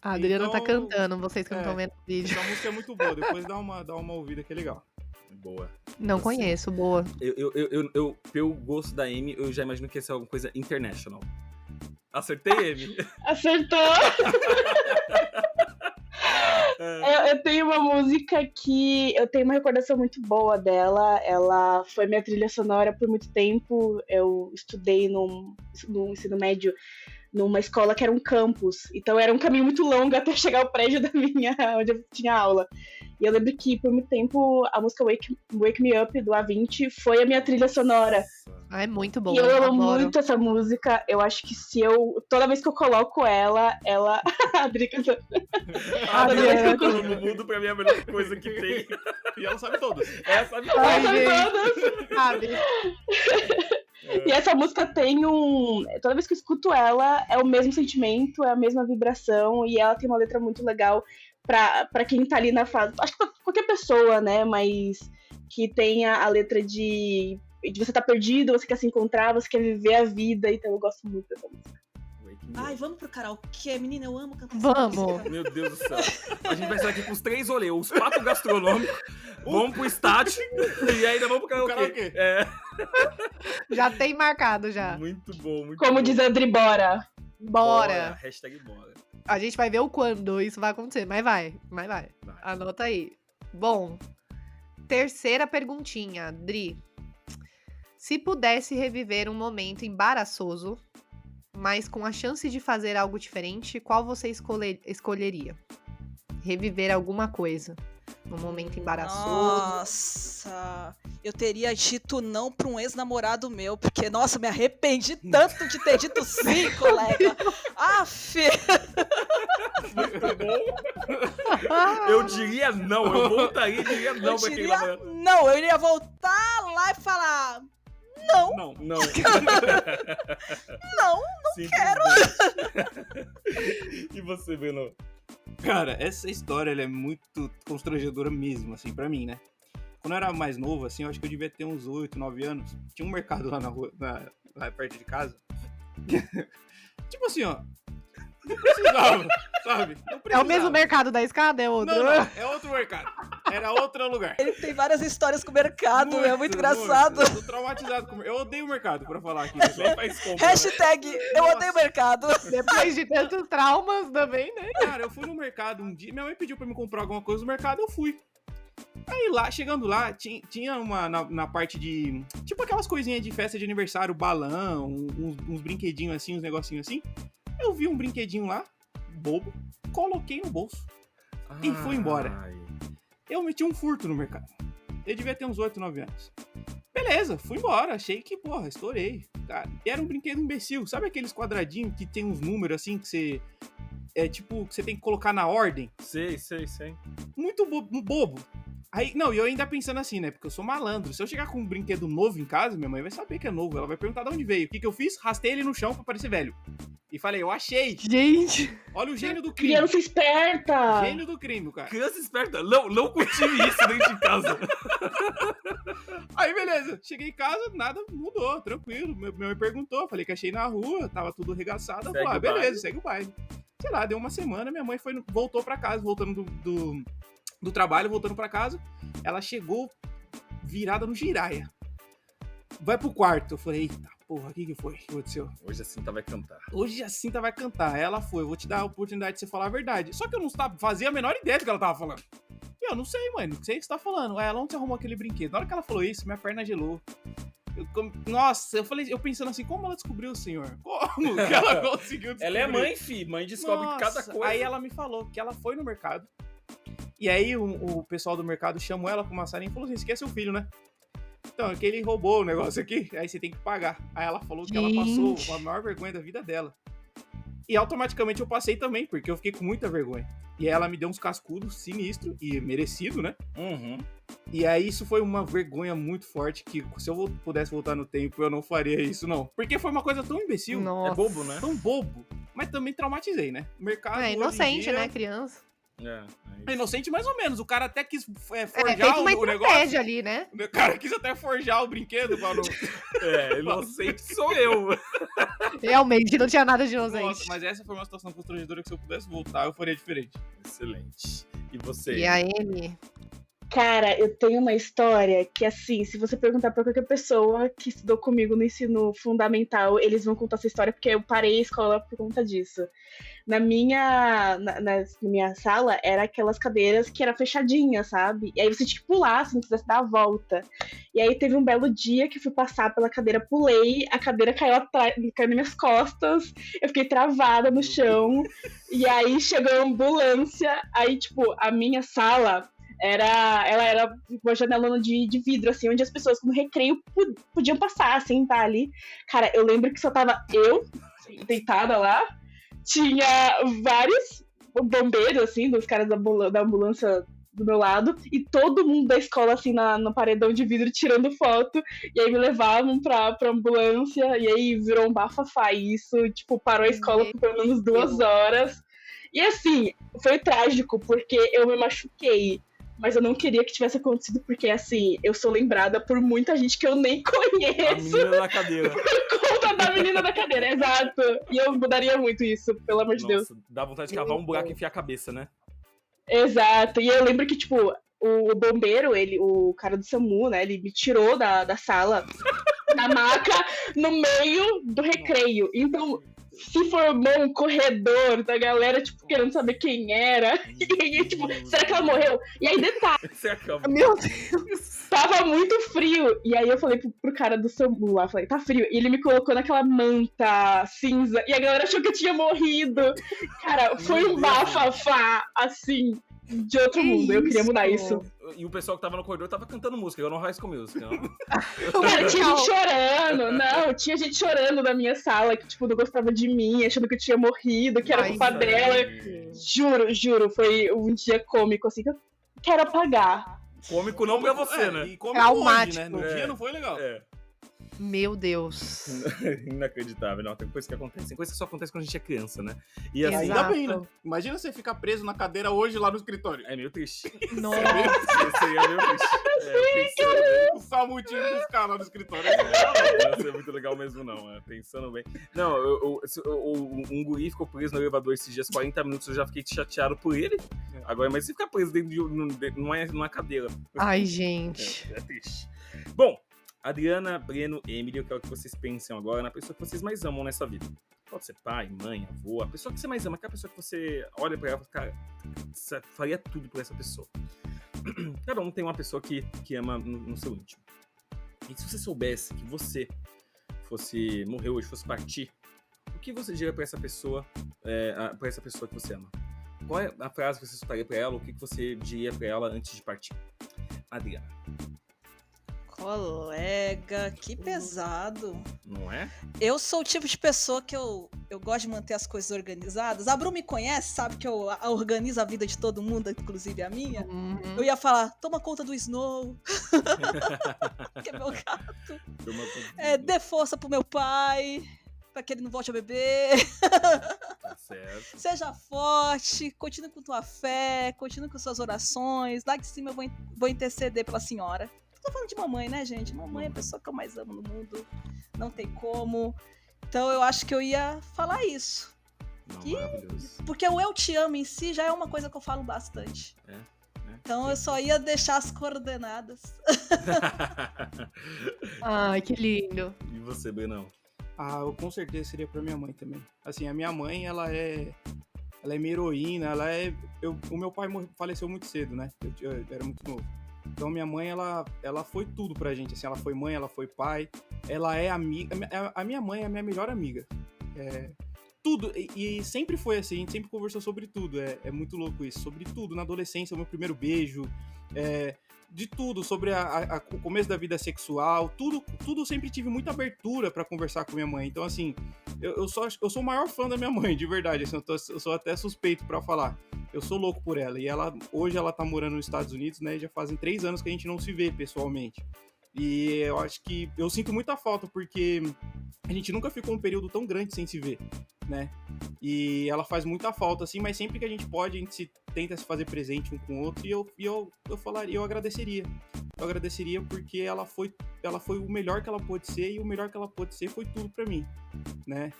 A Adriana tá Então, cantando, vocês que não estão vendo o vídeo. Essa música é muito boa, depois dá uma ouvida que é legal. Boa. Não Assim, conheço, boa. Eu, pelo gosto da Amy, eu já imagino que ia ser alguma coisa international. Acertei, Amy? Acertou! Eu tenho uma música que eu tenho uma recordação muito boa dela. Ela foi minha trilha sonora por muito tempo. Eu estudei no ensino médio numa escola que era um campus. Então era um caminho muito longo até chegar ao prédio onde eu tinha aula. E eu lembro que por muito tempo a música Wake Me Up do A20 foi a minha trilha sonora. Ah, é muito boa. E eu amo adoro. muito essa música. Eu acho que toda vez que eu coloco ela a Adri cantando. A Adriana. Adriana cantando no mundo, pra mim, é a melhor coisa que tem. E ela sabe todas. Sabe? Ai, Sabe gente. todas? Sabe? E essa música tem toda vez que eu escuto ela, é o mesmo sentimento, é a mesma vibração, e ela tem uma letra muito legal pra quem tá ali na fase. Acho que pra qualquer pessoa, né? Mas que tenha a letra de você tá perdido, você quer se encontrar, você quer viver a vida, então eu gosto muito dessa música. Ai, vamos pro karaokê, menina, eu amo cantar Vamos. essa música. Meu Deus do céu. A gente vai sair aqui com os 3 rolês, os 4 gastronômicos, vamos pro estádio e ainda vamos pro karaokê. Já tem marcado já. Muito bom, muito Como bom. diz a Adri, bora. Bora. Hashtag bora. A gente vai ver o quando isso vai acontecer, mas vai. Vai. Anota aí. Bom, terceira perguntinha, Dri. Se pudesse reviver um momento embaraçoso, mas com a chance de fazer algo diferente, qual você escolheria? Reviver alguma coisa. Um momento embaraçoso. Nossa, eu teria dito não pra um ex-namorado meu, porque, nossa, me arrependi tanto de ter dito sim, colega. Aff! Muito bom. Eu diria não, eu voltaria e diria não pra aquele namorado. Não, eu iria voltar lá e falar, não, Não. não quero. E você, Breno? Cara, essa história ela é muito constrangedora mesmo, assim, pra mim, né? Quando eu era mais novo, assim, eu acho que eu devia ter uns 8, 9 anos. Tinha um mercado lá na rua, lá perto de casa. Tipo assim, ó. Não precisava, sabe? Não É o precisava. mesmo mercado da escada? É outro? Não, é outro mercado. Era outro lugar. Ele tem várias histórias com o mercado, é muito engraçado. Eu tô traumatizado com. Eu odeio o mercado, pra falar aqui. Nem faz compra, né? Hashtag, eu odeio o mercado. Depois de tantos traumas também, né? Cara, eu fui no mercado um dia, minha mãe pediu pra me comprar alguma coisa no mercado, eu fui. Aí lá, chegando lá, tinha uma na parte de. Tipo aquelas coisinhas de festa de aniversário, balão, uns brinquedinhos assim, uns negocinhos assim. Eu vi um brinquedinho lá, bobo, coloquei no bolso e fui embora. Eu meti um furto no mercado. Eu devia ter uns 8, 9 anos. Beleza, fui embora. Achei que, porra, estourei. Cara, e era um brinquedo imbecil. Sabe aqueles quadradinhos que tem uns números assim que você. É tipo, que você tem que colocar na ordem? Sei. Muito bobo. Aí, não, e eu ainda pensando assim, né? Porque eu sou malandro. Se eu chegar com um brinquedo novo em casa, minha mãe vai saber que é novo. Ela vai perguntar de onde veio. O que eu fiz? Rastei ele no chão pra parecer velho. E falei, eu achei. Gente. Olha o gênio do crime. Criança esperta! Gênio do crime, cara. Criança esperta, não cultive isso dentro de casa. Aí, beleza. Cheguei em casa, nada mudou, tranquilo. Minha mãe perguntou, falei que achei na rua, tava tudo arregaçado. Eu Segue falei, o baile. beleza, segue o baile. Sei lá, deu uma semana, minha mãe voltou pra casa, voltando do trabalho, voltando pra casa. Ela chegou virada no giraia. Vai pro quarto. Eu falei, eita, porra, o que foi? O que aconteceu? Hoje a Cinta vai cantar. Hoje a Cinta vai cantar. Aí ela foi, eu vou te dar a oportunidade de você falar a verdade. Só que eu não fazia a menor ideia do que ela tava falando. E eu não sei, mãe, não sei o que você tá falando. Ela, onde você arrumou aquele brinquedo? Na hora que ela falou isso, minha perna gelou. Nossa, eu pensando assim, como ela descobriu o senhor? Como que ela conseguiu descobrir? Ela é mãe, mãe descobre Nossa, cada coisa. Aí ela me falou que ela foi no mercado. E aí o pessoal do mercado chamou ela com uma salinha e falou assim, você quer seu filho, né? Então, é que ele roubou o negócio aqui, aí você tem que pagar. Aí ela falou que ela passou a maior vergonha da vida dela. E automaticamente eu passei também, porque eu fiquei com muita vergonha. E aí ela me deu uns cascudos sinistros, e merecido, né? Uhum. E aí isso foi uma vergonha muito forte que se eu pudesse voltar no tempo, eu não faria isso, não. Porque foi uma coisa tão imbecil, Nossa. É bobo, né? tão bobo. Mas também traumatizei, né? O mercado É hoje em inocente, dia, né, criança? É inocente mais ou menos. O cara até quis É, forjar feito uma o negócio. estratégia ali, né? O cara quis até forjar o brinquedo pra não... Inocente sou eu. Realmente, não tinha nada de inocente. Nossa, mas essa foi uma situação constrangedora que se eu pudesse voltar, eu faria diferente. Excelente. E você? E a Amy? Cara, eu tenho uma história que, assim, se você perguntar pra qualquer pessoa que estudou comigo no ensino fundamental, eles vão contar essa história, porque eu parei a escola por conta disso. Na minha sala, era aquelas cadeiras que era fechadinha, sabe? E aí você tinha que pular, se não quisesse dar a volta. E aí teve um belo dia que eu fui passar pela cadeira, pulei, a cadeira caiu atrás, caiu nas minhas costas, eu fiquei travada no chão, e aí chegou a ambulância, aí, tipo, a minha sala... ela era uma janelona de vidro, assim, onde as pessoas no recreio podiam passar, sentar ali. Cara, eu lembro que só tava eu deitada lá, tinha vários bombeiros, assim, dos caras da ambulância do meu lado, e todo mundo da escola, assim, no paredão de vidro, tirando foto, e aí me levavam pra ambulância, e aí virou um bafafá, e isso, tipo, parou a escola por pelo menos 2 horas. E assim, foi trágico, porque eu me machuquei. Mas eu não queria que tivesse acontecido, porque, assim, eu sou lembrada por muita gente que eu nem A conheço menina da cadeira. por conta da menina da cadeira, exato. E eu mudaria muito isso, pelo amor de Deus. Nossa, dá vontade de cavar um buraco e enfiar a cabeça, né? Exato. E eu lembro que, tipo, o bombeiro, o cara do SAMU, né, ele me tirou da sala, na maca, no meio do recreio. Então... se formou um corredor da galera, tipo, querendo saber quem era. E aí, tipo, será que ela morreu? E aí, detalhe, Você acaba. Meu Deus. tava muito frio. E aí eu falei pro cara do SAMU lá, falei, tá frio. E ele me colocou naquela manta cinza. E a galera achou que eu tinha morrido. Cara, foi um bafafá, assim, de outro mundo. Eu queria mudar isso. E o pessoal que tava no corredor tava cantando música, eu não High School Music. Não. Cara, tinha gente chorando. Não, tinha gente chorando da minha sala, que, tipo, não gostava de mim, achando que eu tinha morrido, que era Ai, culpa dela. Juro, foi um dia cômico, assim, que eu quero apagar. Cômico não pra você, né? E cômico Traumático. hoje, né? No dia não foi legal. É. Meu Deus. Inacreditável. Não, tem coisa que acontece. Tem coisa que só acontece quando a gente é criança, né? E Exato. assim, Ainda bem, né? Imagina você ficar preso na cadeira hoje lá no escritório. é meio triste. Nossa. Esse aí é meio triste. O Samutinho buscar lá no escritório. Não é muito legal mesmo, não. Pensando bem. Não, um guri ficou preso no elevador esses dias, 40 minutos, eu já fiquei chateado por ele. Agora, mas se ficar preso dentro numa cadeira. Ai, gente. É triste. Bom, Adriana, Breno, Emily, eu quero que vocês pensem agora na pessoa que vocês mais amam nessa vida. Pode ser pai, mãe, avô, a pessoa que você mais ama, aquela pessoa que você olha pra ela e fala, cara, você faria tudo por essa pessoa. Cada um tem uma pessoa que ama no seu íntimo. E se você soubesse que você fosse morrer hoje, fosse partir, o que você diria pra essa pessoa, pra essa pessoa que você ama? Qual é a frase que você escutaria pra ela? O que você diria pra ela antes de partir? Adriana. Colega, que pesado. Não é? Eu sou o tipo de pessoa que eu gosto de manter as coisas organizadas. A Bru me conhece, sabe que eu organizo a vida de todo mundo, inclusive a minha. Uhum. Eu ia falar, toma conta do Snow. Que é meu gato. Dê força pro meu pai, pra que ele não volte a beber. Tá certo. Seja forte, continue com tua fé, continue com suas orações. Lá de cima eu vou interceder pela senhora. Tô falando de mamãe, né, gente? Mamãe é a pessoa que eu mais amo no mundo. Não tem como. Então eu acho que eu ia falar isso. Não, maravilhoso. Porque o eu te amo em si já é uma coisa que eu falo bastante. Então eu só ia deixar as coordenadas. Ai, que lindo. E você, Brenão? Ah, eu com certeza seria pra minha mãe também. Assim, a minha mãe, ela é minha heroína, o meu pai faleceu muito cedo, né? Eu era muito novo. Então minha mãe, ela foi tudo pra gente, assim, ela foi mãe, ela foi pai, ela é amiga, a minha mãe é a minha melhor amiga. Tudo, e sempre foi assim, a gente sempre conversou sobre tudo, é muito louco isso, sobre tudo, na adolescência, o meu primeiro beijo, de tudo, sobre o começo da vida sexual, tudo eu sempre tive muita abertura pra conversar com minha mãe. Então, assim, eu sou o maior fã da minha mãe, de verdade. Assim, eu sou até suspeito pra falar. Eu sou louco por ela. E hoje ela tá morando nos Estados Unidos, né? Já fazem 3 anos que a gente não se vê pessoalmente. E eu acho que eu sinto muita falta, porque a gente nunca ficou um período tão grande sem se ver, né? E ela faz muita falta, assim, mas sempre que a gente pode, a gente tenta se fazer presente um com o outro, e eu falaria, eu agradeceria. Eu agradeceria porque ela foi o melhor que ela pôde ser, e o melhor que ela pôde ser foi tudo pra mim, né?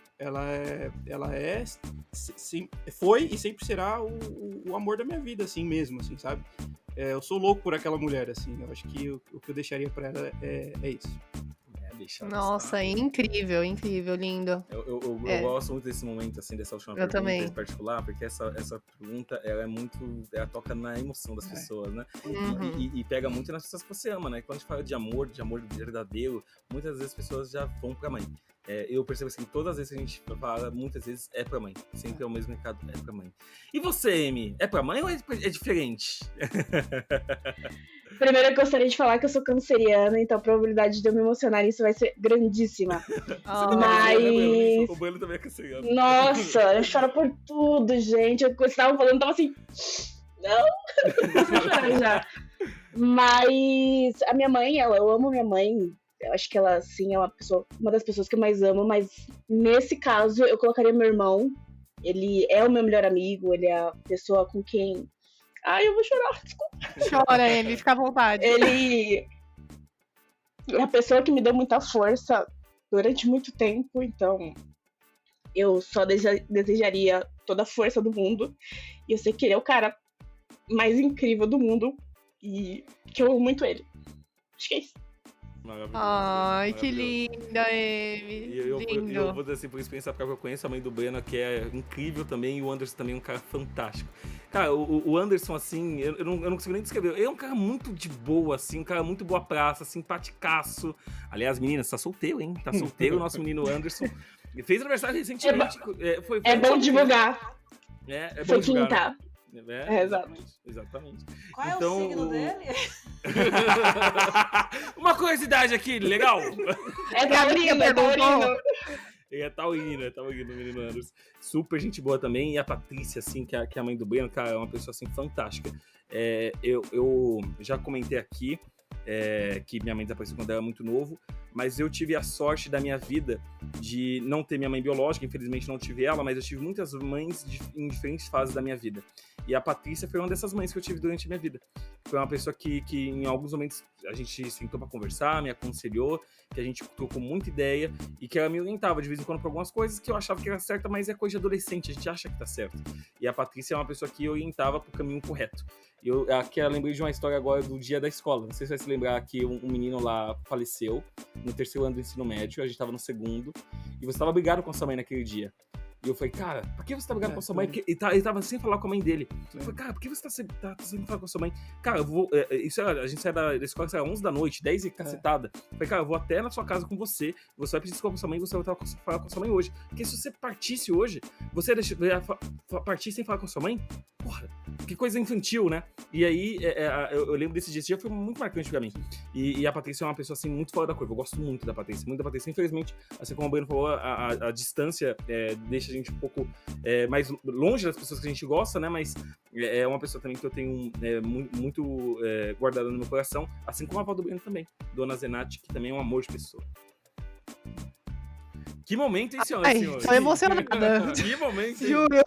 Foi e sempre será o amor da minha vida, assim mesmo, assim, sabe? Eu sou louco por aquela mulher, assim. Eu acho que o que eu deixaria pra ela é isso. Nossa, incrível, incrível, lindo. Eu gosto muito desse momento, assim, dessa última Eu pergunta também. em particular, porque essa pergunta, ela toca na emoção das pessoas, né? Uhum. E pega muito nas pessoas que você ama, né? Quando a gente fala de amor verdadeiro, muitas vezes as pessoas já vão pra mãe. Eu percebo assim, todas as vezes que a gente fala, muitas vezes é pra mãe. Sempre é o mesmo recado, é pra mãe. E você, Amy? É pra mãe ou é diferente? Primeiro, eu gostaria de falar que eu sou canceriana, então a probabilidade de eu me emocionar nisso vai ser grandíssima. Mas... O Bruno também é canceriano. Nossa, eu choro por tudo, gente. Vocês estavam falando, eu tava assim... Não! Eu choro já. Mas a minha mãe, eu amo minha mãe. Eu acho que ela, sim, é uma das pessoas que eu mais amo. Mas nesse caso, eu colocaria meu irmão. Ele é o meu melhor amigo. Ele é a pessoa com quem... Ai, eu vou chorar, desculpa. Chora, Amy, fica à vontade. Ele é a pessoa que me deu muita força durante muito tempo, então eu só desejaria toda a força do mundo. E eu sei que ele é o cara mais incrível do mundo e que eu amo muito ele. Acho que é isso. Ai, que linda, Amy. E eu Lindo. vou dizer assim, por experiência própria, eu conheço a mãe do Breno, que é incrível também, e o Anderson também é um cara fantástico. Cara, o Anderson, assim, eu não consigo nem descrever. Ele é um cara muito de boa, assim, um cara muito boa praça, simpaticaço. Aliás, meninas, tá solteiro, hein? Tá solteiro o nosso menino Anderson. Ele fez aniversário recentemente. É bom divulgar. É bom Foi divulgar. quinta. Exato. Exatamente. Qual é o signo dele? Uma curiosidade aqui, legal. É taurino, é taurino. Ele é taurino, o menino Anderson. Super gente boa também. E a Patrícia, assim, que é a mãe do Breno, cara, é uma pessoa, assim, fantástica. Eu já comentei aqui que minha mãe desapareceu quando eu era muito novo, mas eu tive a sorte da minha vida de não ter minha mãe biológica, infelizmente não tive ela, mas eu tive muitas mães em diferentes fases da minha vida. E a Patrícia foi uma dessas mães que eu tive durante a minha vida. Foi uma pessoa que em alguns momentos a gente sentou pra conversar, me aconselhou, que a gente trocou muita ideia e que ela me orientava de vez em quando pra algumas coisas que eu achava que era certa, mas é coisa de adolescente, a gente acha que tá certo. E a Patrícia é uma pessoa que orientava pro caminho correto. Eu lembrei de uma história agora do dia da escola. Não sei se você vai se lembrar que um menino lá faleceu no 3º ano do ensino médio, a gente tava no 2º, e você tava brigado com a sua mãe naquele dia. E eu falei, cara, por que você tá brigado com a sua mãe? Porque ele tava sem falar com a mãe dele. Eu falei, cara, por que você tá sem falar com a sua mãe? Cara, eu vou... a gente sai da escola, sai às 11 da noite, 10 e cacetada. Eu falei, cara, eu vou até na sua casa com você vai pedir desculpa com a sua mãe e você vai falar com a sua mãe hoje. Porque se você partisse hoje, você ia partir sem falar com a sua mãe? Porra, que coisa infantil, né? E aí, eu lembro desse dia. Esse dia foi muito marcante pra mim. E a Patrícia é uma pessoa, assim, muito fora da curva. Eu gosto muito da Patrícia. Muito da Patrícia. Infelizmente, assim como o Breno falou, a distância deixa a gente um pouco mais longe das pessoas que a gente gosta, né? Mas é uma pessoa também que eu tenho muito guardada no meu coração. Assim como a avó do Breno também. Dona Zenati, que também é um amor de pessoa. Que momento, hein, senhora? Tô emocionada. Que momento, hein? Juro.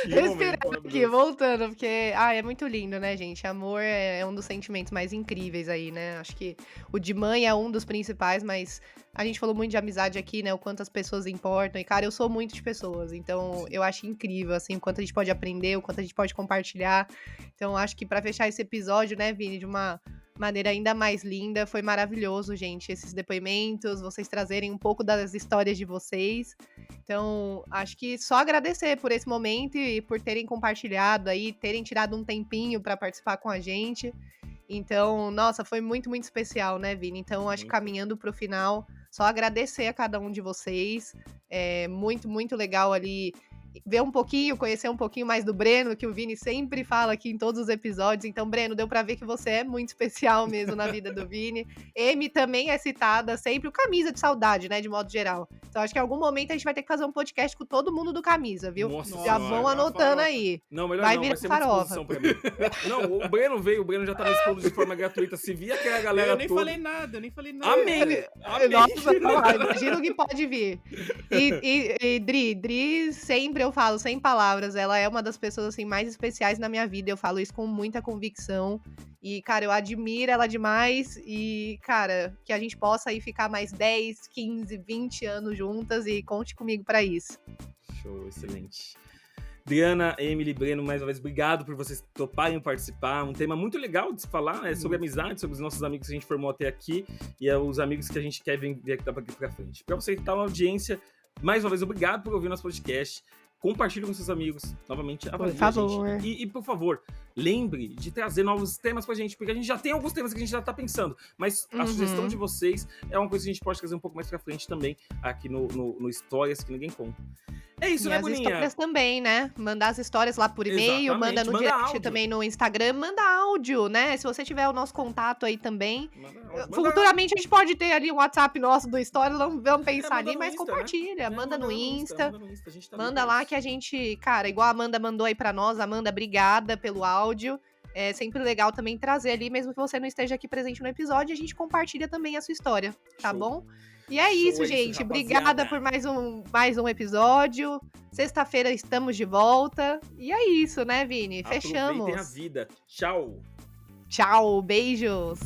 Que Respirando momento aqui, voltando, porque é muito lindo, né, gente? Amor é um dos sentimentos mais incríveis aí, né? Acho que o de mãe é um dos principais, mas a gente falou muito de amizade aqui, né? O quanto as pessoas importam. E, cara, eu sou muito de pessoas, então eu acho incrível, assim, o quanto a gente pode aprender, o quanto a gente pode compartilhar. Então, acho que pra fechar esse episódio, né, Vini, de uma maneira ainda mais linda, foi maravilhoso, gente, esses depoimentos, vocês trazerem um pouco das histórias de vocês. Então, acho que só agradecer por esse momento e por terem compartilhado aí, terem tirado um tempinho para participar com a gente. Então, nossa, foi muito, muito especial, né, Vini? Então, acho que caminhando pro final, só agradecer a cada um de vocês. É muito, muito legal ali ver um pouquinho, conhecer um pouquinho mais do Breno, que o Vini sempre fala aqui em todos os episódios. Então, Breno, deu pra ver que você é muito especial mesmo na vida do Vini. Amy também é citada sempre, o Camisa de Saudade, né, de modo geral. Então, acho que em algum momento a gente vai ter que fazer um podcast com todo mundo do Camisa, viu? Nossa Já senhora, vão anotando aí. Não, melhor Vai não, virar vai ser muita farofa. exposição pra mim. Não, o Breno já tá me expondo de forma gratuita. Se vir aquela galera Eu nem toda... falei nada, eu nem falei nada. Amém! Amém! Nossa, imagina o que pode vir. E Dri, sempre eu falo, sem palavras, ela é uma das pessoas assim, mais especiais na minha vida. Eu falo isso com muita convicção. E, cara, eu admiro ela demais. E, cara, que a gente possa aí ficar mais 10, 15, 20 anos juntas. E conte comigo pra isso. Show, excelente. Diana, Emily, Breno, mais uma vez, obrigado por vocês toparem participar. Um tema muito legal de se falar, né? Sobre amizade, sobre os nossos amigos que a gente formou até aqui e os amigos que a gente quer ver aqui pra frente. Pra você que tá na audiência, mais uma vez, obrigado por ouvir nosso podcast. Compartilhe com seus amigos. Novamente, avalie Por favor. a gente. E, por favor, lembre de trazer novos temas pra gente, porque a gente já tem alguns temas que a gente já tá pensando, mas a sugestão de vocês é uma coisa que a gente pode trazer um pouco mais pra frente também, aqui no Histórias que Ninguém Conta. É isso, E né, as Boninha? histórias também, né? Mandar as histórias lá por e-mail, Exatamente, manda no manda direct áudio. também no Instagram, manda áudio, né? Se você tiver o nosso contato aí também. Manda- Futuramente a gente pode ter ali um WhatsApp nosso do História, vamos pensar manda ali, no mas Insta, compartilha, né? manda no Insta. Manda no Insta, a gente tá Manda ali lá pra que a gente, cara, igual a Amanda mandou aí pra nós, Amanda, obrigada pelo áudio. É sempre legal também trazer ali, mesmo que você não esteja aqui presente no episódio, a gente compartilha também a sua história, tá Show. bom? E é Show, isso, é isso, gente. rapaziada. Obrigada por mais um episódio. Sexta-feira estamos de volta. E é isso, né, Vini? Aproveitem Fechamos. a vida. Tchau. Tchau, beijos.